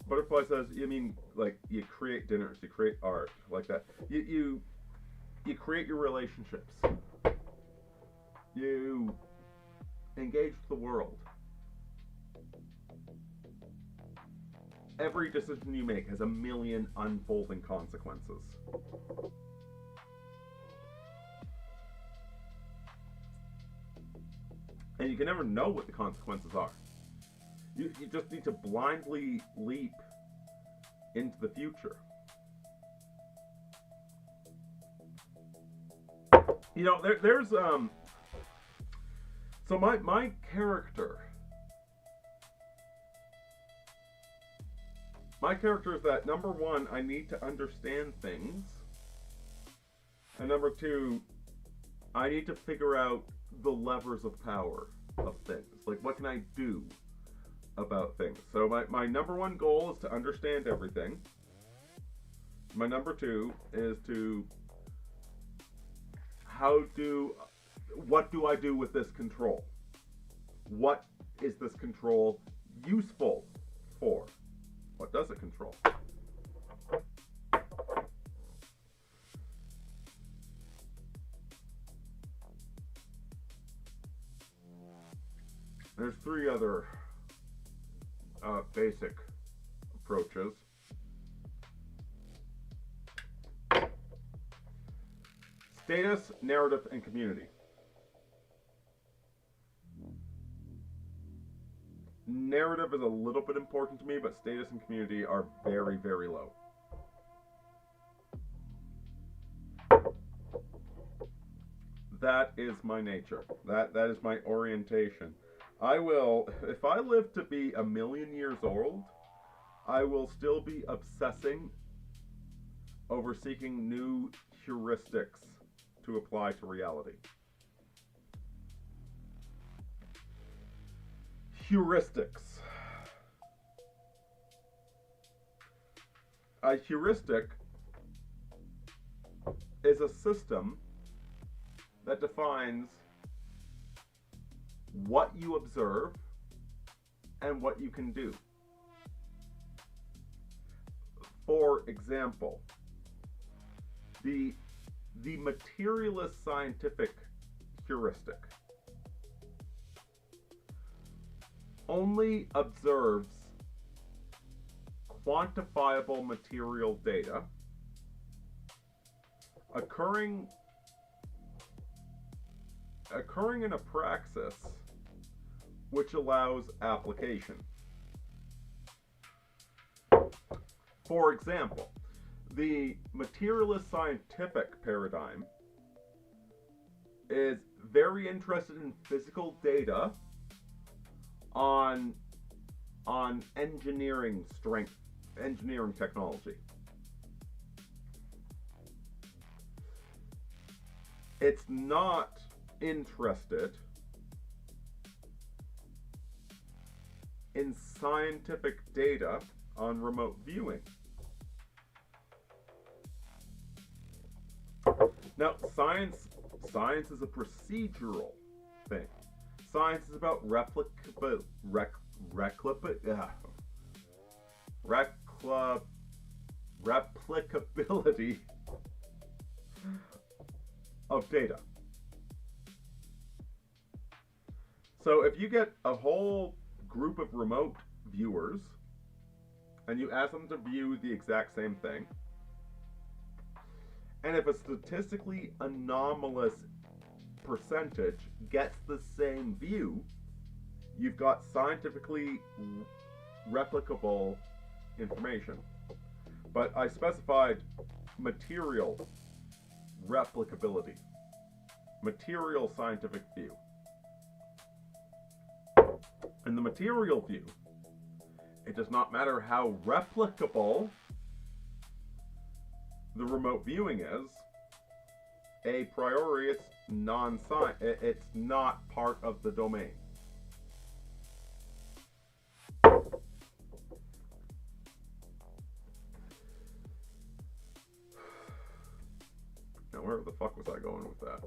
Butterfly says, you mean like you create dinners, you create art, like that. You create your relationships. You engage with the world. Every decision you make has a million unfolding consequences. And you can never know what the consequences are. You just need to blindly leap into the future. You know, there's so my character. My character is that, number one, I need to understand things. And number two, I need to figure out the levers of power of things. Like, what can I do about things? So my number one goal is to understand everything. My number two is to what do I do with this control? What is this control useful for? What does it control? There's three other basic approaches. Status, narrative, and community. Narrative is a little bit important to me, but status and community are very, very low. That is my nature. That is my orientation. I will, if I live to be 1,000,000 years old, I will still be obsessing over seeking new heuristics to apply to reality. Heuristics. A heuristic is a system that defines what you observe and what you can do. For example, the materialist scientific heuristic only observes quantifiable material data occurring in a praxis which allows application. For example, the materialist scientific paradigm is very interested in physical data on engineering strength, engineering technology. It's not interested in scientific data on remote viewing. Now, science is a procedural thing. Science is about replicability of data. So if you get a whole group of remote viewers and you ask them to view the exact same thing, and if a statistically anomalous percentage gets the same view, you've got scientifically replicable information. But I specified material replicability, material scientific view. In the material view, it does not matter how replicable the remote viewing is. A priori, it's non-science. It's not part of the domain. Now, where the fuck was I going with that?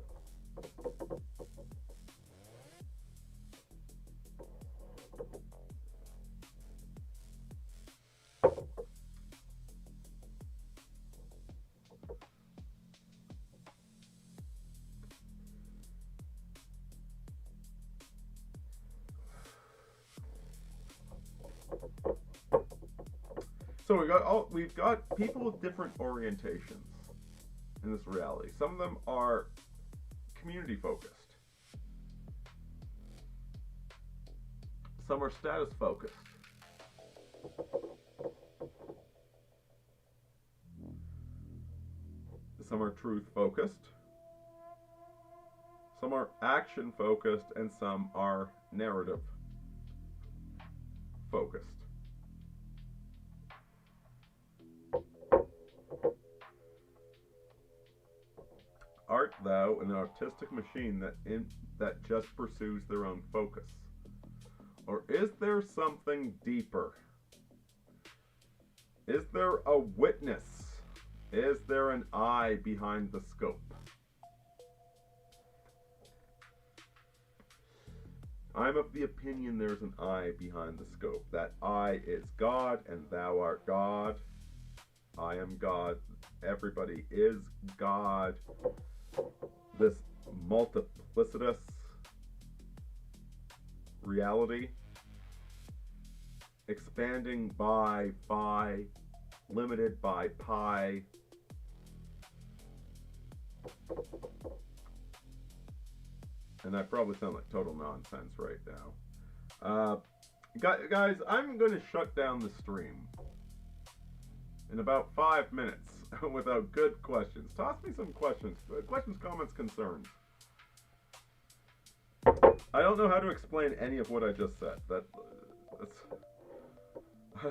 So we've got people with different orientations in this reality. Some of them are community focused. Some are status focused. Some are truth focused. Some are action focused, and some are narrative focused. Art thou an artistic machine that just pursues their own focus? Or is there something deeper? Is there a witness? Is there an eye behind the scope? I'm of the opinion there's an eye behind the scope. That eye is God, and thou art God. I am God. Everybody is God. This multiplicitous reality, expanding by phi, limited by pi. And I probably sound like total nonsense right now. Guys, I'm going to shut down the stream in about 5 minutes without good questions. Toss me some questions. Questions, comments, concerns. I don't know how to explain any of what I just said.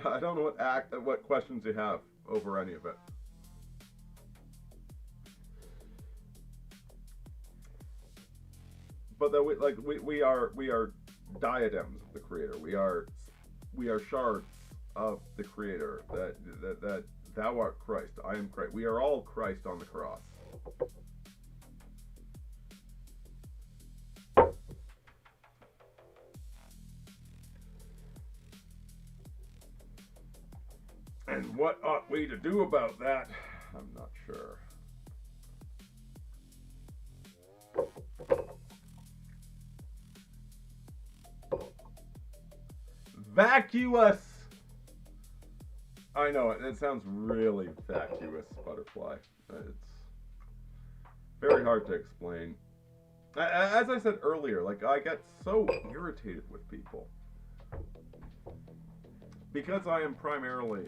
I don't know what questions you have over any of it. But that we are diadems of the Creator. We are shards of the Creator. That thou art Christ. I am Christ. We are all Christ on the cross. And what ought we to do about that? I'm not sure. Vacuous I know, it sounds really vacuous, butterfly. It's very hard to explain. As I said earlier, like, I get so irritated with people. Because I am primarily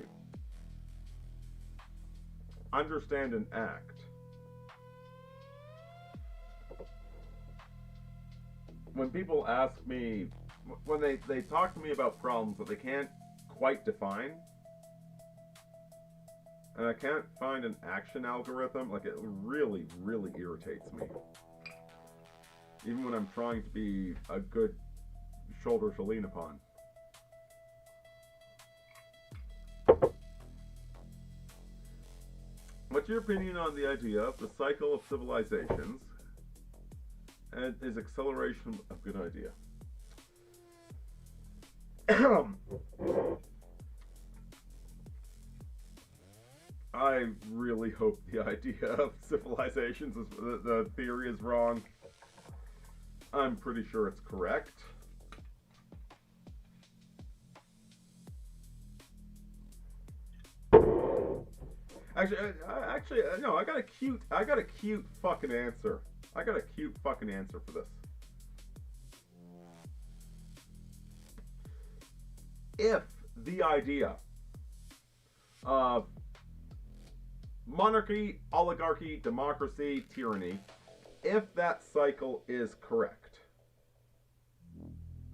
understand and act. When people ask me, when they talk to me about problems that they can't quite define, and I can't find an action algorithm, like, it really, really irritates me. Even when I'm trying to be a good shoulder to lean upon. What's your opinion on the idea of the cycle of civilizations, and is acceleration a good idea? I really hope the idea of civilizations is the theory is wrong. I'm pretty sure it's correct. Actually, no. I got a cute fucking answer. I got a cute fucking answer for this. If the idea of monarchy, oligarchy, democracy, tyranny, if that cycle is correct,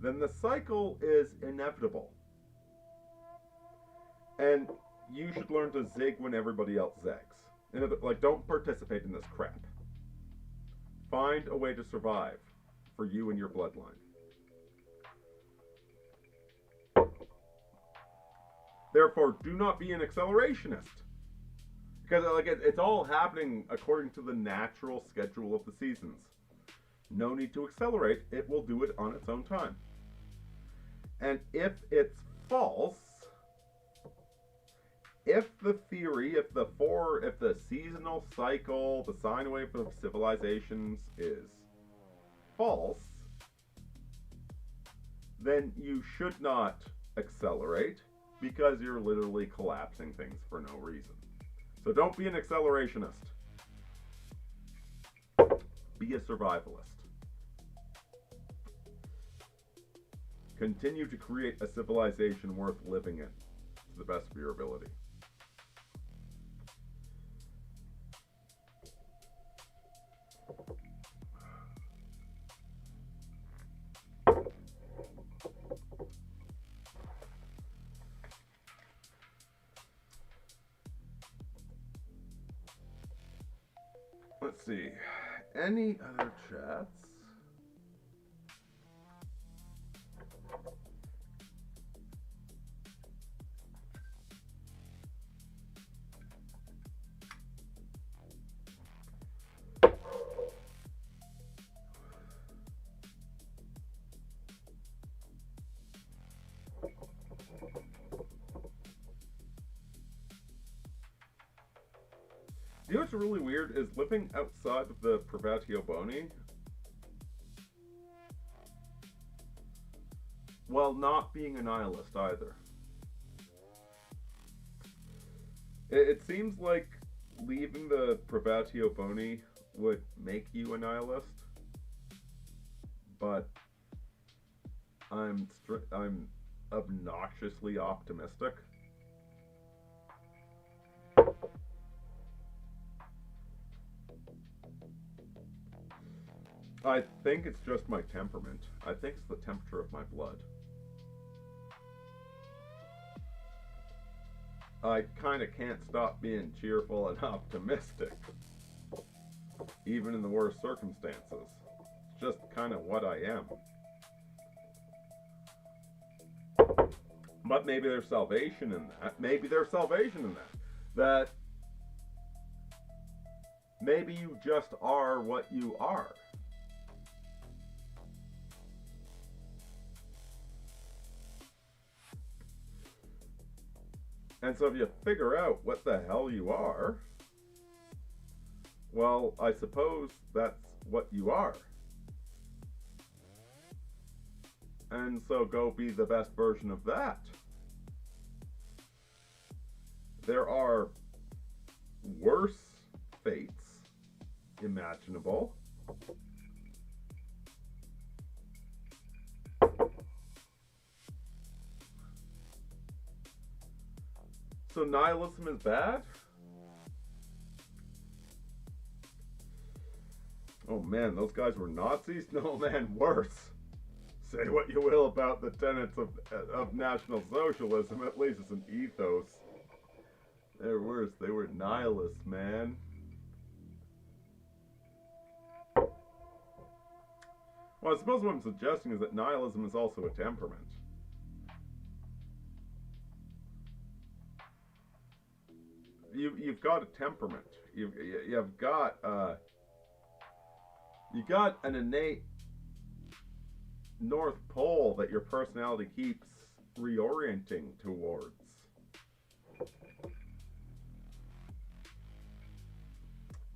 then the cycle is inevitable. And you should learn to zig when everybody else zags. Like, don't participate in this crap. Find a way to survive for you and your bloodline. Therefore, do not be an accelerationist. Because, like, it's all happening according to the natural schedule of the seasons. No need to accelerate. It will do it on its own time. And if it's false, if the theory, if the seasonal cycle, the sine wave of civilizations is false, then you should not accelerate, because you're literally collapsing things for no reason. So don't be an accelerationist. Be a survivalist. Continue to create a civilization worth living in to the best of your ability. Let's see. Any other chats? You know what's really weird is living outside of the Privatio Boni, while not being a nihilist either. It seems like leaving the Privatio Boni would make you a nihilist, but I'm obnoxiously optimistic. I think it's just my temperament. I think it's the temperature of my blood. I kind of can't stop being cheerful and optimistic, even in the worst circumstances. It's just kind of what I am. But maybe there's salvation in that. Maybe there's salvation in that. That maybe you just are what you are. And so if you figure out what the hell you are, well, I suppose that's what you are. And so go be the best version of that. there are worse fates imaginable. So nihilism is bad? Oh man, those guys were Nazis? No man, worse. Say what you will about the tenets of National Socialism, at least it's an ethos. They're worse, they were nihilists, man. Well, I suppose what I'm suggesting is that nihilism is also a temperament. You've got a temperament. You've got you got an innate North Pole that your personality keeps reorienting towards.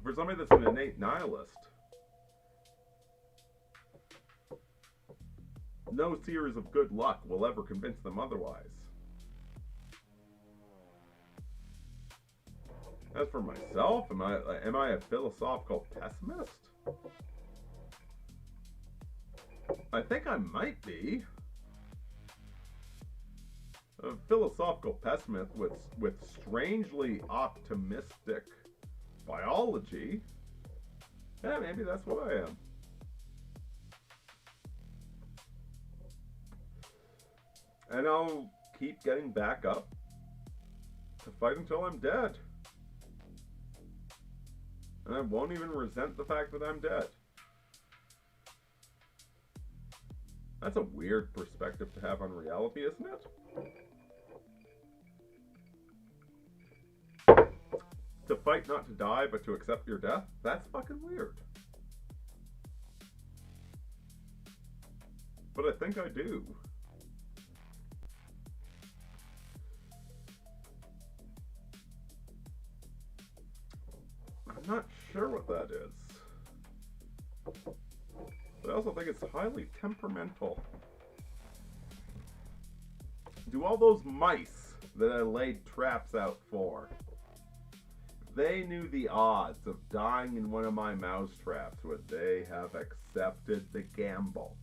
For somebody that's an innate nihilist, no series of good luck will ever convince them otherwise. As for myself, am I a philosophical pessimist? I think I might be. A philosophical pessimist with strangely optimistic biology. Yeah, maybe that's what I am. And I'll keep getting back up to fight until I'm dead. And I won't even resent the fact that I'm dead. That's a weird perspective to have on reality, isn't it? To fight not to die, but to accept your death? That's fucking weird. But I think I do. I'm not sure what that is. But I also think it's highly temperamental. Do all those mice that I laid traps out for, if they knew the odds of dying in one of my mouse traps, would they have accepted the gamble?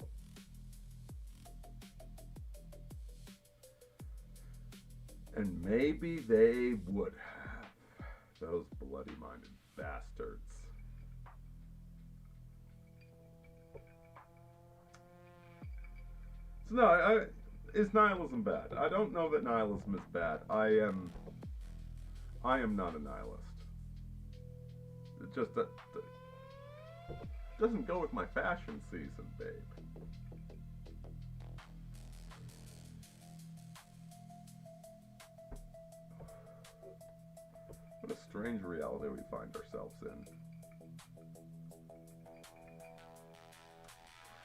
And maybe they would have. Those bloody-minded bastards. So no, is nihilism bad? I don't know that nihilism is bad. I am not a nihilist. It just doesn't go with my fashion season, babe. What a strange reality we find ourselves in.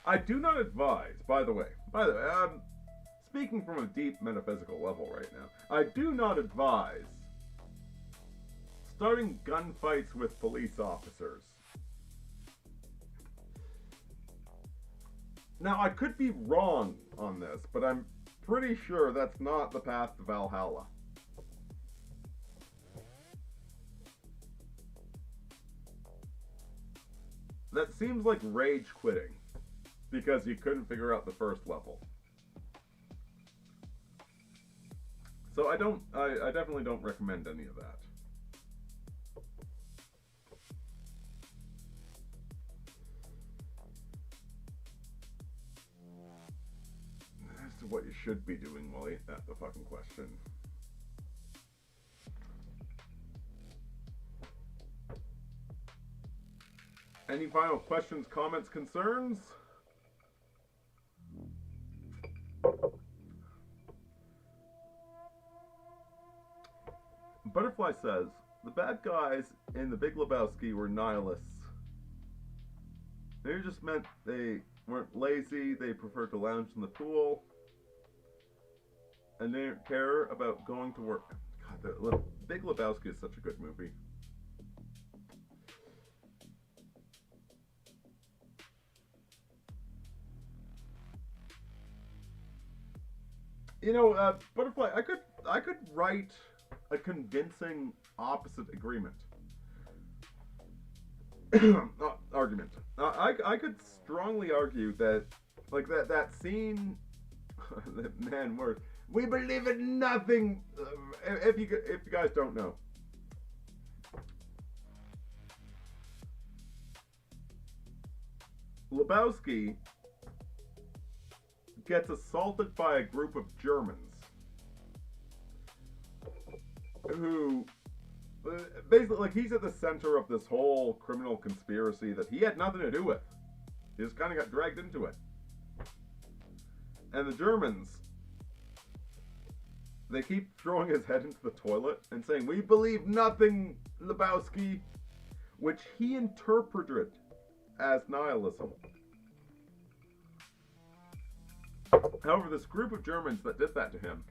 I do not advise, by the way, speaking from a deep metaphysical level right now, I do not advise starting gunfights with police officers. Now, I could be wrong on this, but I'm pretty sure that's not the path to Valhalla. That seems like rage quitting, because you couldn't figure out the first level. So I definitely don't recommend any of that. As to what you should be doing while you at the fucking question. Any final questions, comments, concerns? Butterfly says, the bad guys in The Big Lebowski were nihilists. They just meant they weren't lazy, they preferred to lounge in the pool, and they didn't care about going to work. God, The Big Lebowski is such a good movie. You know, Butterfly, I could write a convincing opposite agreement. Argument. I could strongly argue that, like, that scene, man, we believe in nothing. If you guys don't know, Lebowski gets assaulted by a group of Germans who basically, like, he's at the center of this whole criminal conspiracy that he had nothing to do with. He just kind of got dragged into it. And the Germans, they keep throwing his head into the toilet and saying, "We believe nothing, Lebowski," which he interpreted as nihilism. However, this group of Germans that did that to him,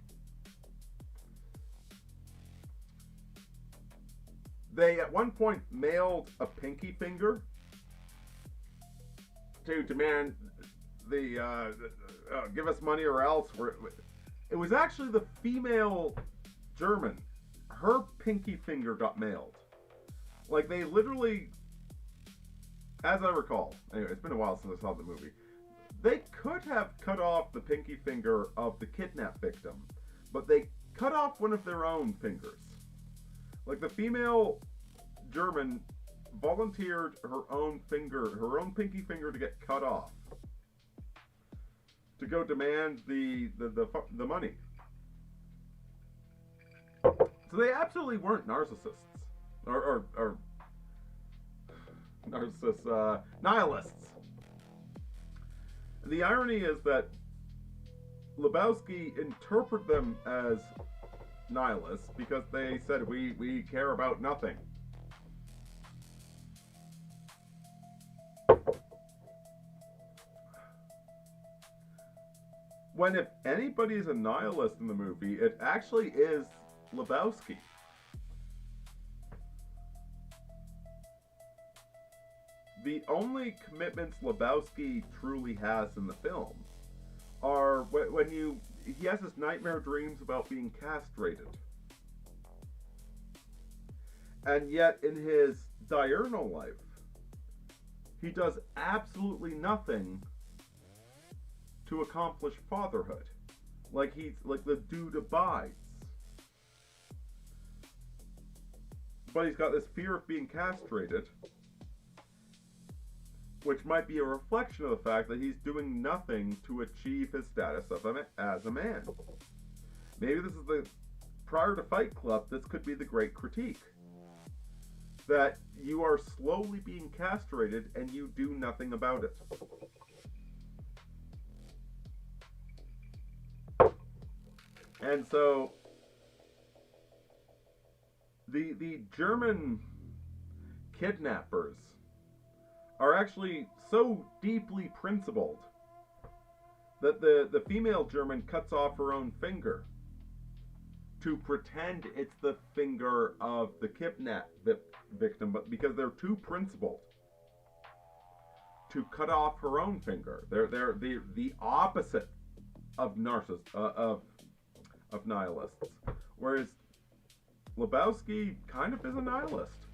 they at one point mailed a pinky finger to demand the give us money or else. It was actually the female German. Her pinky finger got mailed. Like, they literally, as I recall, anyway, it's been a while since I saw the movie, they could have cut off the pinky finger of the kidnap victim, but they cut off one of their own fingers. Like, the female German volunteered her own pinky finger to get cut off to go demand the money. So they absolutely weren't narcissists or narcissists, nihilists. The irony is that Lebowski interpreted them as nihilists because they said we care about nothing. When if anybody is a nihilist in the movie, it actually is Lebowski. The only commitments Lebowski truly has in the film are when he has his nightmare dreams about being castrated. And yet in his diurnal life, he does absolutely nothing to accomplish fatherhood. Like, he's like the dude abides. But he's got this fear of being castrated, which might be a reflection of the fact that he's doing nothing to achieve his status as a man. Maybe this is prior to Fight Club, this could be the great critique. That you are slowly being castrated and you do nothing about it. And so the German kidnappers are actually so deeply principled that the female German cuts off her own finger to pretend it's the finger of the kidnap victim, but because they're too principled to cut off her own finger. They're the opposite of of nihilists, whereas Lebowski kind of is a nihilist.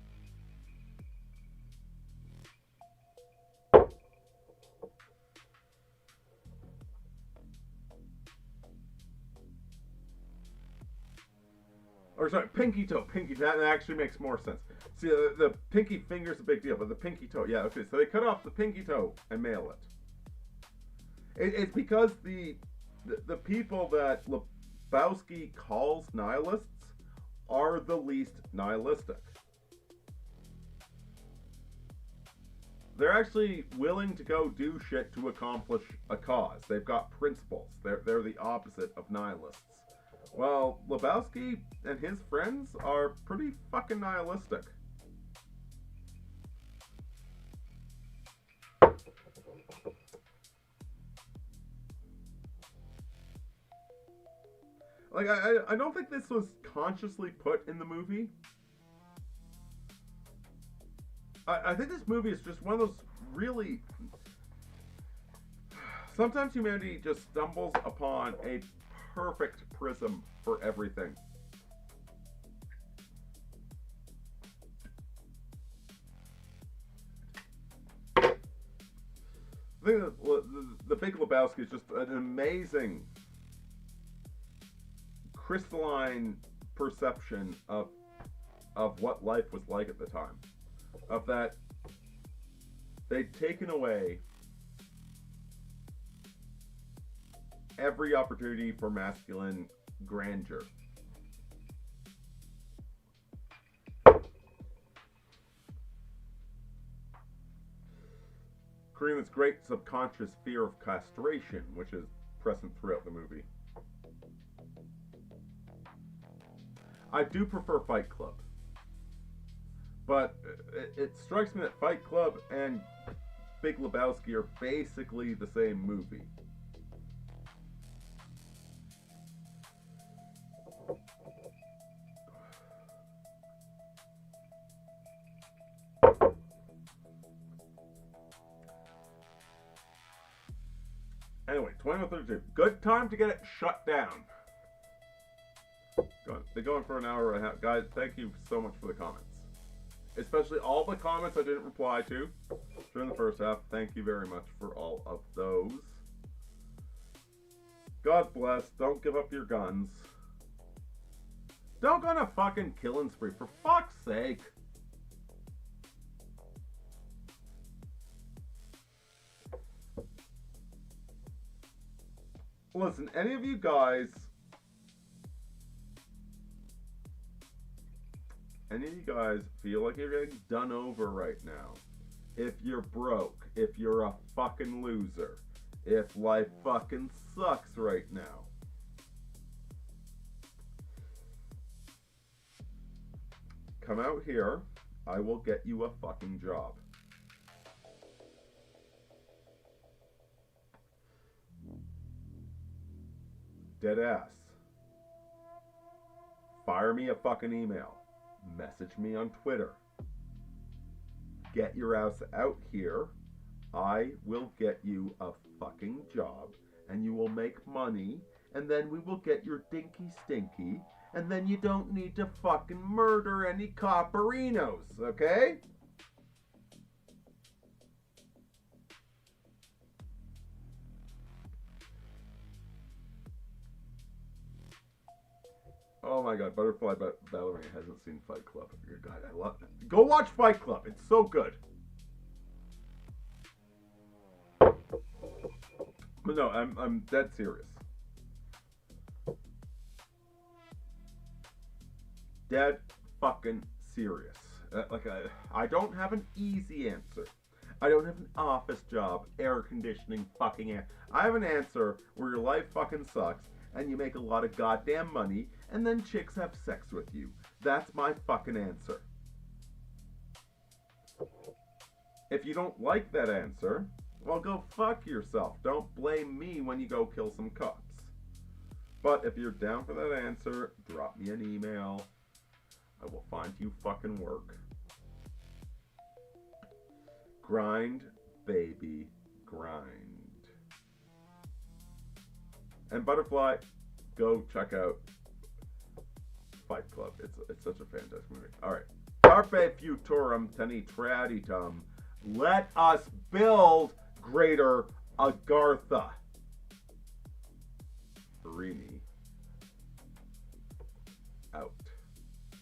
Or sorry, pinky toe. That actually makes more sense. See, the pinky finger's a big deal, but the pinky toe, yeah, okay. So they cut off the pinky toe and mail it. It's because the people that Lebowski calls nihilists are the least nihilistic. They're actually willing to go do shit to accomplish a cause. They've got principles. They're the opposite of nihilists. Well, Lebowski and his friends are pretty fucking nihilistic. Like, I don't think this was consciously put in the movie. I think this movie is just one of those really... Sometimes humanity just stumbles upon a perfect prism for everything. thing that the Big Lebowski is just an amazing, crystalline perception of what life was like at the time. Of that, they'd taken away every opportunity for masculine grandeur. Creating this great subconscious fear of castration, which is present throughout the movie. I do prefer Fight Club, but it strikes me that Fight Club and Big Lebowski are basically the same movie. Anyway, 21:32. Good time to get it shut down. They're going for an hour and a half. Guys, thank you so much for the comments. Especially all the comments I didn't reply to during the first half. Thank you very much for all of those. God bless. Don't give up your guns. Don't go on a fucking killing spree, for fuck's sake. Listen, any of you guys feel like you're getting done over right now? If you're broke, if you're a fucking loser, if life fucking sucks right now, come out here. I will get you a fucking job. Dead ass. Fire me a fucking email. Message me on Twitter. Get your ass out here. I will get you a fucking job, and you will make money, and then we will get your dinky stinky, and then you don't need to fucking murder any copperinos, okay? Oh my god, Butterfly Ballerina hasn't seen Fight Club. God, I love it. Go watch Fight Club. It's so good. But no, I'm dead serious. Dead fucking serious. I don't have an easy answer. I don't have an office job, air conditioning fucking answer. I have an answer where your life fucking sucks and you make a lot of goddamn money and then chicks have sex with you. That's my fucking answer. If you don't like that answer, well, go fuck yourself. Don't blame me when you go kill some cops. But if you're down for that answer, drop me an email. I will find you fucking work. Grind, baby, grind. And Butterfly, go check out Fight Club. It's such a fantastic movie. Alright. Carpe futurum tenetraditum. Let us build greater Agartha. Aurini.